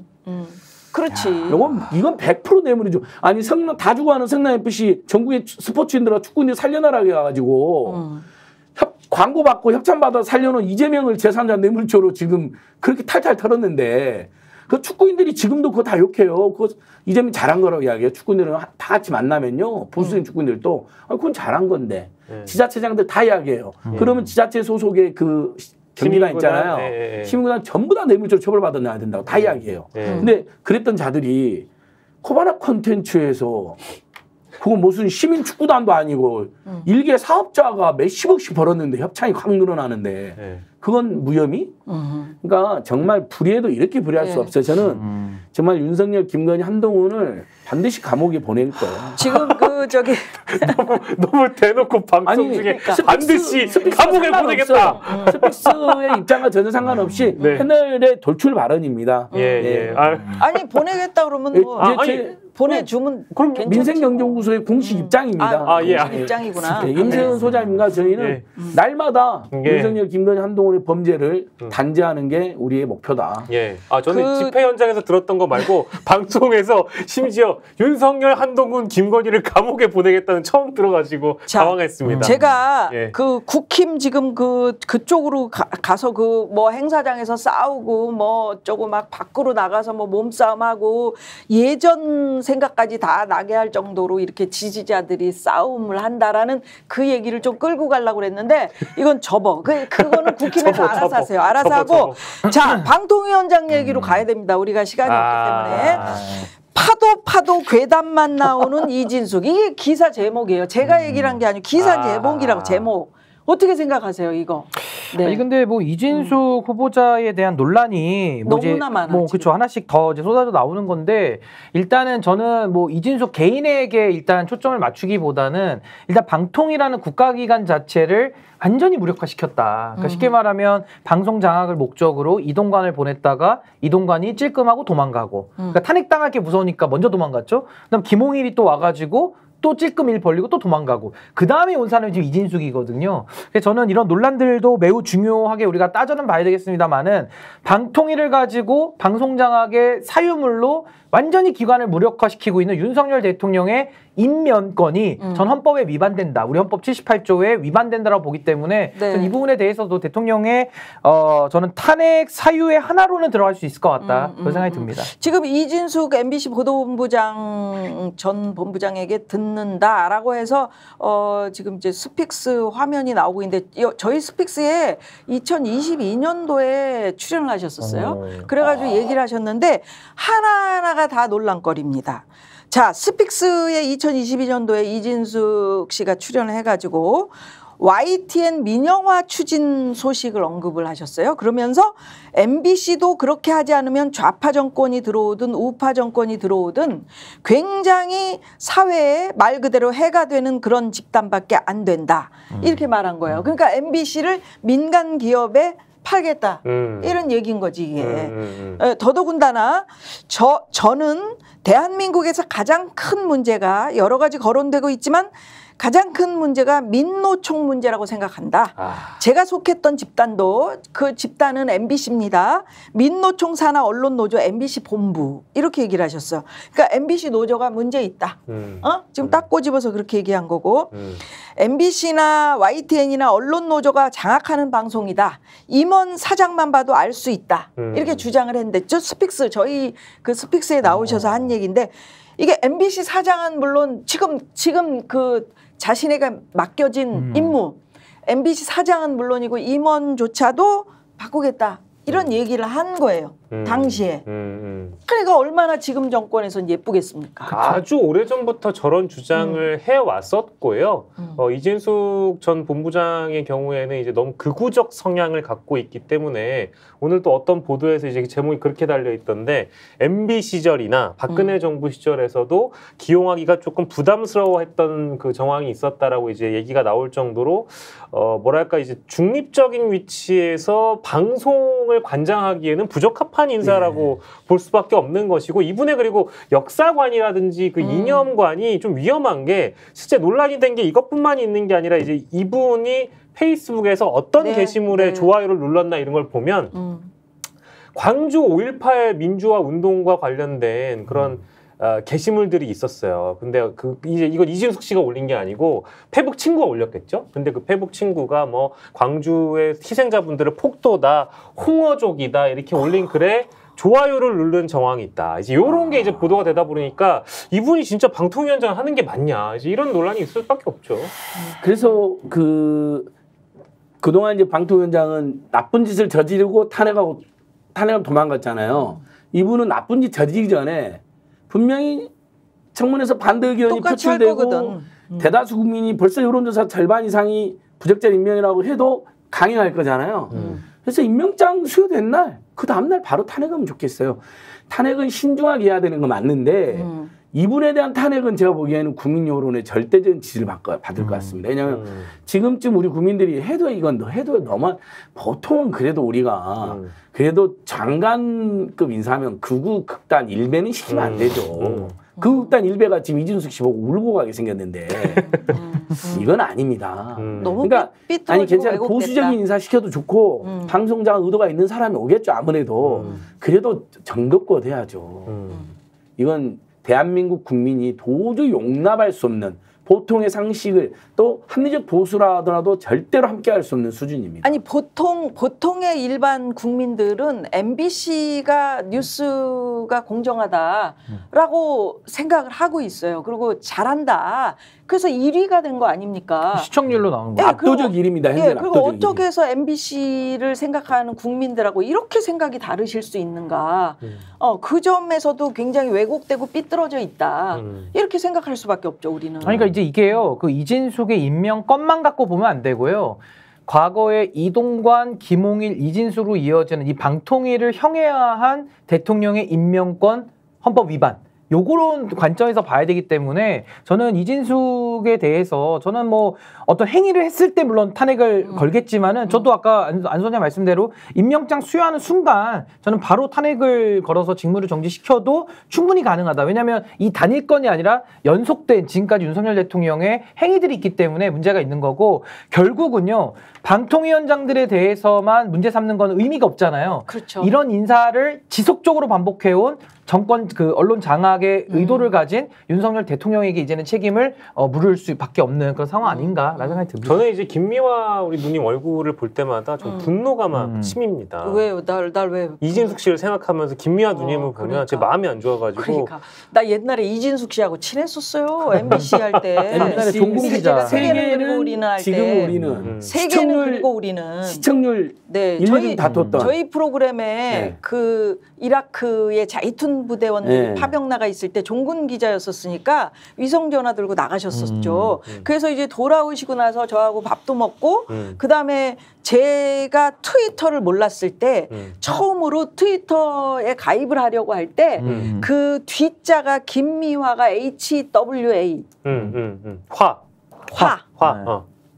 그렇지. 이건 100% 뇌물이죠. 아니 성남 다 죽어가는 성남 FC 전국의 스포츠인들과 축구인들 살려나라고 해가지고 광고 받고 협찬 받아 살려놓은 이재명을 제3자 뇌물죄로 지금 그렇게 탈탈 털었는데 그 축구인들이 지금도 그거 다 욕해요. 그거 이재명 잘한 거라고 이야기해요. 축구인들은 다 같이 만나면요. 보수적인 축구인들도 그건 잘한 건데 지자체장들 다 이야기해요. 그러면 지자체 소속의 그 경기단 있잖아요. 시민구단 전부 다 뇌물죄로 처벌받아내야 된다고 다 이야기해요. 근데 그랬던 자들이 코바나 콘텐츠에서 그건 무슨 시민 축구단도 아니고 일개 사업자가 몇십억씩 벌었는데 협찬이 확 늘어나는데 그건 무혐의? 그러니까 정말 불의해도 이렇게 불의할 수 없어요. 저는 정말 윤석열, 김건희, 한동훈을 반드시 감옥에 보낼 거예요. 지금 너무 대놓고 방송 중에 반드시 감옥에 보내겠다. 스픽스의 입장과 전혀 상관없이 패널의 돌출 발언입니다. 아니 보내겠다 그러면 뭐 보내주면 그럼 민생경제연구소의 공식 입장입니다. 공식 입장이구나. 임세은 소장님과 저희는 날마다 윤석열, 김건희, 한동훈의 범죄를 단죄하는 게 우리의 목표다. 저는 집회 현장에서 들었던 거 말고 방송에서 심지어 윤석열, 한동훈, 김건희를 감옥에 보내겠다는 처음 들어가지고 당황했습니다. 제가 그 국힘 지금 그쪽으로 가서 그 뭐 행사장에서 싸우고 뭐 어쩌고 막 밖으로 나가서 뭐 몸싸움하고 예전 생각까지 다 나게 할 정도로 이렇게 지지자들이 싸움을 한다라는 그 얘기를 좀 끌고 가려고 그랬는데 이건 접어. 그거는 국힘에서 알아서 하세요. 알아서 하고 자 방통위원장 얘기로 가야 됩니다. 우리가 시간이 없기 때문에. 파도 괴담만 나오는 이진숙. 이게 기사 제목이에요. 제가 얘기를 한 게 아니고 기사 제목이라고 제목. 어떻게 생각하세요, 이거? 아니 근데 뭐 이진숙 후보자에 대한 논란이 너무나 많아. 그렇죠. 하나씩 더 이제 쏟아져 나오는 건데 일단은 저는 뭐 이진숙 개인에게 일단 초점을 맞추기보다는 일단 방통이라는 국가기관 자체를 완전히 무력화시켰다. 그러니까 쉽게 말하면 방송 장악을 목적으로 이동관을 보냈다가 이동관이 찔끔하고 도망가고. 그러니까 탄핵당할 게 무서우니까 먼저 도망갔죠. 그다음 김홍일이 또 와가지고 또 찔끔 일 벌리고 또 도망가고 그 다음에 온 사람이 지금 이진숙이거든요. 그래서 저는 이런 논란들도 매우 중요하게 우리가 따져는 봐야 되겠습니다만은 방통위를 가지고 방송장악의 사유물로 완전히 기관을 무력화시키고 있는 윤석열 대통령의 임면권이 전 헌법에 위반된다. 우리 헌법 78조에 위반된다라고 보기 때문에 이 부분에 대해서도 대통령의 저는 탄핵 사유의 하나로는 들어갈 수 있을 것 같다. 그런 생각이 듭니다. 지금 이진숙 MBC 보도본부장 전 본부장에게 듣는다라고 해서 지금 이제 스픽스 화면이 나오고 있는데 저희 스픽스에 2022년도에 출연을 하셨었어요. 그래가지고 얘기를 하셨는데 하나하나가 다 논란거리입니다. 자, 스픽스에 2022년도에 이진숙 씨가 출연을 해가지고 YTN 민영화 추진 소식을 언급을 하셨어요. 그러면서 MBC도 그렇게 하지 않으면 좌파 정권이 들어오든 우파 정권이 들어오든 굉장히 사회에 말 그대로 해가 되는 그런 집단밖에 안 된다. 이렇게 말한 거예요. 그러니까 MBC를 민간 기업에 팔겠다. 이런 얘기인 거지 이게. 더더군다나 저는 대한민국에서 가장 큰 문제가 여러 가지 거론되고 있지만 가장 큰 문제가 민노총 문제라고 생각한다. 제가 속했던 집단도 그 집단은 MBC입니다. 민노총 산하 언론노조 MBC 본부 이렇게 얘기를 하셨어요. 그러니까 MBC 노조가 문제 있다. 지금 딱 꼬집어서 그렇게 얘기한 거고 MBC나 YTN이나 언론노조가 장악하는 방송이다. 임원 사장만 봐도 알 수 있다. 이렇게 주장을 했는데 저 스픽스 저희 그 스픽스에 나오셔서 한 얘기인데 이게 MBC 사장은 물론 지금 그 자신에게 맡겨진 임무 MBC 사장은 물론이고 임원조차도 바꾸겠다 이런 얘기를 한 거예요. 당시에. 그러니까 얼마나 지금 정권에서는 예쁘겠습니까? 아주 오래전부터 저런 주장을 해왔었고요. 이진숙 전 본부장의 경우에는 이제 너무 극우적 성향을 갖고 있기 때문에 오늘 또 어떤 보도에서 이제 제목이 그렇게 달려있던데 MB 시절이나 박근혜 정부 시절에서도 기용하기가 조금 부담스러워했던 그 정황이 있었다라고 이제 얘기가 나올 정도로 뭐랄까 이제 중립적인 위치에서 방송을 관장하기에는 부적합한 인사라고 볼 수밖에 없는 것이고 이분의 그리고 역사관이라든지 그 이념관이 좀 위험한 게 실제 논란이 된 게 이것뿐만이 있는 게 아니라 이제 이분이 페이스북에서 어떤 게시물에 좋아요를 눌렀나 이런 걸 보면 광주 5.18 민주화 운동과 관련된 그런 게시물들이 있었어요. 근데 이제 이건 이진숙 씨가 올린 게 아니고 페북 친구가 올렸겠죠. 근데 그 페북 친구가 뭐 광주의 희생자분들을 폭도다, 홍어족이다 이렇게 올린 글에 좋아요를 누른 정황이 있다. 이제 이런 게 이제 보도가 되다 보니까 이분이 진짜 방통위원장 하는 게 맞냐? 이제 이런 논란이 있을 수밖에 없죠. 그래서 그동안 이제 방통위원장은 나쁜 짓을 저지르고 탄핵을 도망갔잖아요. 이분은 나쁜 짓 저지르기 전에 분명히 청문회에서 반대 의견이 표출되고 대다수 국민이 벌써 여론조사 절반 이상이 부적절 임명이라고 해도 강행할 거잖아요. 그래서 임명장 수여된 날, 그 다음날 바로 탄핵하면 좋겠어요. 탄핵은 신중하게 해야 되는 거 맞는데 이분에 대한 탄핵은 제가 보기에는 국민 여론의 절대적인 지지를 받을 것 같습니다. 왜냐하면 지금쯤 우리 국민들이 해도 너무 보통은 그래도 우리가 그래도 장관급 인사하면 극우 극단 일배는 시키면 안 되죠. 극우 극단 일배가 지금 이진숙 씨 보고 울고 가게 생겼는데 이건 아닙니다. 너무 그러니까 아니 괜찮아 보수적인 인사 시켜도 좋고 방송장 의도가 있는 사람이 오겠죠. 아무래도 그래도 정급껏 해야죠. 이건 대한민국 국민이 도저히 용납할 수 없는 보통의 상식을 또 합리적 보수라 하더라도 절대로 함께할 수 없는 수준입니다. 아니 보통의 일반 국민들은 MBC가 뉴스가 공정하다라고 생각을 하고 있어요. 그리고 잘한다. 그래서 1위가 된 거 아닙니까? 시청률로 나오는 거예요. 압도적 1위입니다. 현재 그리고 어떻게 해서 MBC를 생각하는 국민들하고 이렇게 생각이 다르실 수 있는가? 그 점에서도 굉장히 왜곡되고 삐뚤어져 있다. 이렇게 생각할 수밖에 없죠, 우리는. 그러니까 이제 이게요. 그 이진숙의 임명 건만 갖고 보면 안 되고요. 과거에 이동관, 김홍일, 이진숙으로 이어지는 이 방통위를 형해화한 대통령의 임명권 헌법 위반. 요런 관점에서 봐야 되기 때문에 저는 이진숙에 대해서 저는 뭐 어떤 행위를 했을 때 물론 탄핵을 걸겠지만은 저도 아까 안 소장 말씀대로 임명장 수여하는 순간 저는 바로 탄핵을 걸어서 직무를 정지시켜도 충분히 가능하다. 왜냐하면 이 단일건이 아니라 연속된 지금까지 윤석열 대통령의 행위들이 있기 때문에 문제가 있는 거고 결국은요. 방통위원장들에 대해서만 문제 삼는 건 의미가 없잖아요. 그렇죠. 이런 인사를 지속적으로 반복해온 정권 언론 장악의 의도를 가진 윤석열 대통령에게 이제는 책임을 물을 수밖에 없는 그런 상황 아닌가라는 생각이 듭니다. 저는 이제 김미화 우리 누님 얼굴을 볼 때마다 좀 분노가 막 치밉니다. 왜요? 날 왜? 이진숙 씨를 생각하면서 김미화 누님을 보면 제 마음이 안 좋아가지고. 그러니까 나 옛날에 이진숙 씨하고 친했었어요. MBC 할 때. 옛날에 종국 기자. 세계는 그리고 우리는 할 때. 지금 우리는 세계는 그리고 우리는 시청률 1위 다퉜던 저희 프로그램에 그 이라크의 자이툰 부대원들이 파병 나가 있을 때 종군 기자였었으니까 위성 전화 들고 나가셨었죠. 그래서 이제 돌아오시고 나서 저하고 밥도 먹고 그다음에 제가 트위터를 몰랐을 때 처음으로 트위터에 가입을 하려고 할 때 그 뒷자가 김미화가 HWA 화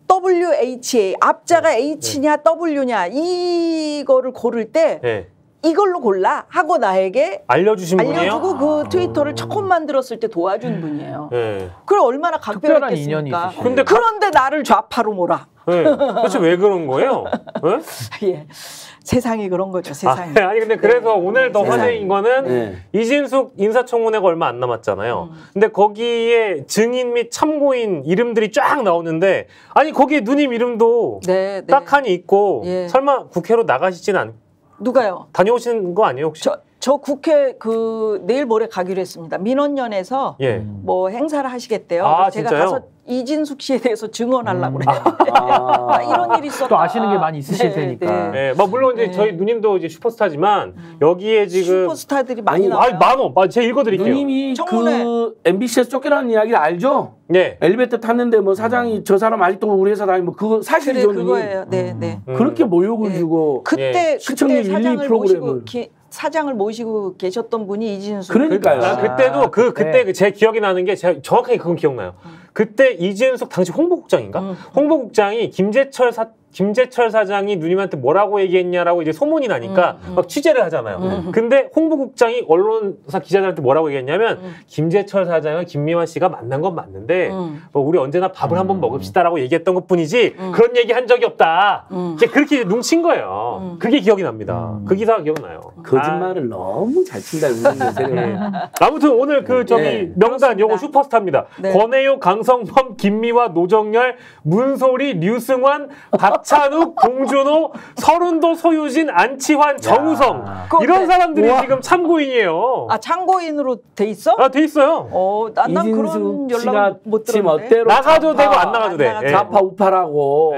WHA 앞자가 H냐 W냐 이거를 고를 때 이걸로 골라 하고 나에게 알려주신 분이에요? 알려주고 그 트위터를 처음 만들었을 때 도와준 분이에요. 그럼 얼마나 각별했겠습니까? 그런데 나를 좌파로 몰아. 도대체 왜 그런 거예요? 예. 세상이 그런 거죠. 세상이. 아니 근데 그래서 오늘 더 화제인 거는 이진숙 인사청문회가 얼마 안 남았잖아요. 근데 거기에 증인 및 참고인 이름들이 쫙 나오는데 아니 거기에 누님 이름도 딱하니 있고 설마 국회로 나가시진 않? 누가요? 다녀오신 거 아니에요 혹시? 저 국회 내일 모레 가기로 했습니다. 민원연에서 뭐 행사를 하시겠대요. 아, 제가 진짜요? 가서 이진숙 씨에 대해서 증언하려고 그래요. 이런 일이 있었다. 또 아시는 게 많이 있으실 테니까. 네, 뭐 물론 이제 저희 누님도 이제 슈퍼스타지만 여기에 지금 슈퍼스타들이 많이 나와요. 많어. 제가 읽어드릴게요. 누님이 청문회. 그 MBC에서 쫓겨나는 이야기를 알죠? 네. 엘리베이터 탔는데 뭐 사장이 저 사람 아직도 우리 회사 다니면 그거 사실이죠. 그래, 그거예요. 네, 네. 그렇게 모욕을 주고 그때 시청률 1, 2 사장을 프로그램을 사장을 모시고 계셨던 분이 이진숙. 그러니까요. 그때도 그때 제 기억이 나는 게 제가 정확하게 그건 기억나요. 그때 이진숙 당시 홍보국장인가? 홍보국장이 김재철 사장이 누님한테 뭐라고 얘기했냐라고 이제 소문이 나니까 막 취재를 하잖아요. 근데 홍보국장이 언론사 기자들한테 뭐라고 얘기했냐면 김재철 사장은 김미화 씨가 만난 건 맞는데 뭐 우리 언제나 밥을 한번 먹읍시다라고 얘기했던 것뿐이지 그런 얘기 한 적이 없다. 이제 그렇게 눈친 거예요. 그게 기억이 납니다. 그 기사가 기억나요. 거짓말을 너무 잘 친다. 네. 아무튼 오늘 명단 요거 슈퍼스타입니다. 네. 권혜요, 강성범, 김미화, 노정열, 문소리, 류승환, 박찬욱, 봉준호, 서른도, 소유진, 안치환, 정우성 이런 사람들이 지금 참고인이에요. 아 참고인으로 돼 있어? 돼 있어요. 난 그런 연락 못 들었는데. 나가도 되고 안 나가도 돼. 좌파 우파라고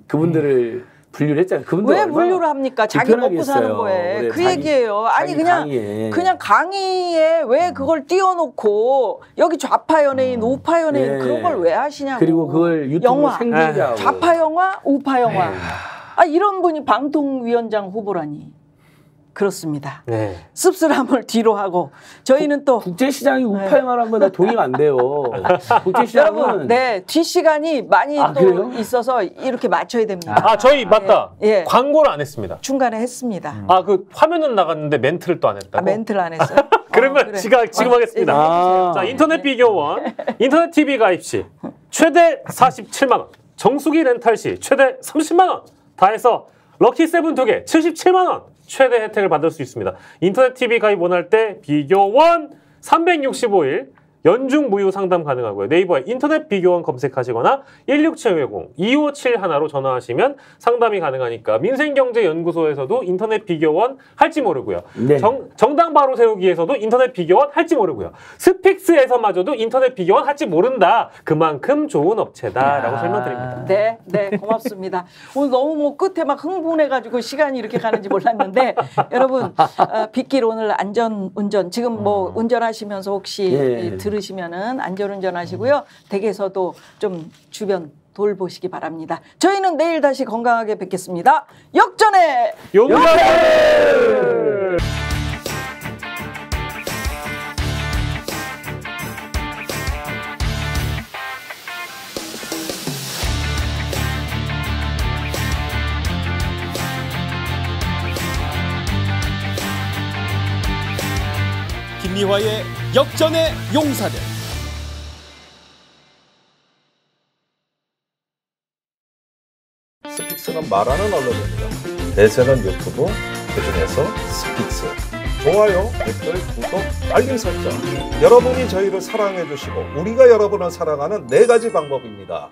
그분들을 분류를 했잖아요. 왜 분류를 합니까? 자기 먹고 사는 거에. 그 얘기예요. 아니 그냥 강의에 왜 그걸 띄워놓고 여기 좌파 연예인, 우파 연예인 그런 걸 왜 하시냐고. 그리고 그걸 유튜브 생중계하고. 좌파 영화, 우파 영화. 이런 분이 방통위원장 후보라니. 그렇습니다. 씁쓸함을 뒤로 하고 저희는 또 국제시장이 우파 영화란 건 동의가 안 돼요. 국제시장은 여러분, 뒷시간이 많이 또 그래요? 있어서 이렇게 맞춰야 됩니다. 저희 맞다. 광고를 안 했습니다. 중간에 했습니다. 그 화면은 나갔는데 멘트를 또 안 했다고? 멘트를 안 했어요? 그러면 그래. 지금 하겠습니다. 자, 인터넷 비교원, 인터넷 TV 가입 시 최대 47만 원, 정수기 렌탈 시 최대 30만 원, 다 해서 럭키 세븐 2개 77만 원 최대 혜택을 받을 수 있습니다. 인터넷 TV 가입 원할 때 비교원 365일 연중 무휴 상담 가능하고요. 네이버에 인터넷 비교원 검색하시거나 16720-2571로 전화하시면 상담이 가능하니까 민생경제연구소에서도 인터넷 비교원 할지 모르고요. 정당 바로 세우기에서도 인터넷 비교원 할지 모르고요. 스픽스에서마저도 인터넷 비교원 할지 모른다. 그만큼 좋은 업체다라고 설명드립니다. 네, 고맙습니다. 오늘 너무 끝에 막 흥분해가지고 시간이 이렇게 가는지 몰랐는데 여러분 빗길 오늘 안전운전 지금 뭐 운전하시면서 혹시 들으시면은 안전운전 하시고요. 댁에서도 좀 주변 돌보시기 바랍니다. 저희는 내일 다시 건강하게 뵙겠습니다. 역전의 용사들! 김미화의 역전의 용사들. 스픽스는 말하는 언론입니다. 대세는 유튜브, 그중에서 스픽스. 좋아요, 댓글, 구독, 알림 설정. 여러분이 저희를 사랑해 주시고 우리가 여러분을 사랑하는 4가지 방법입니다.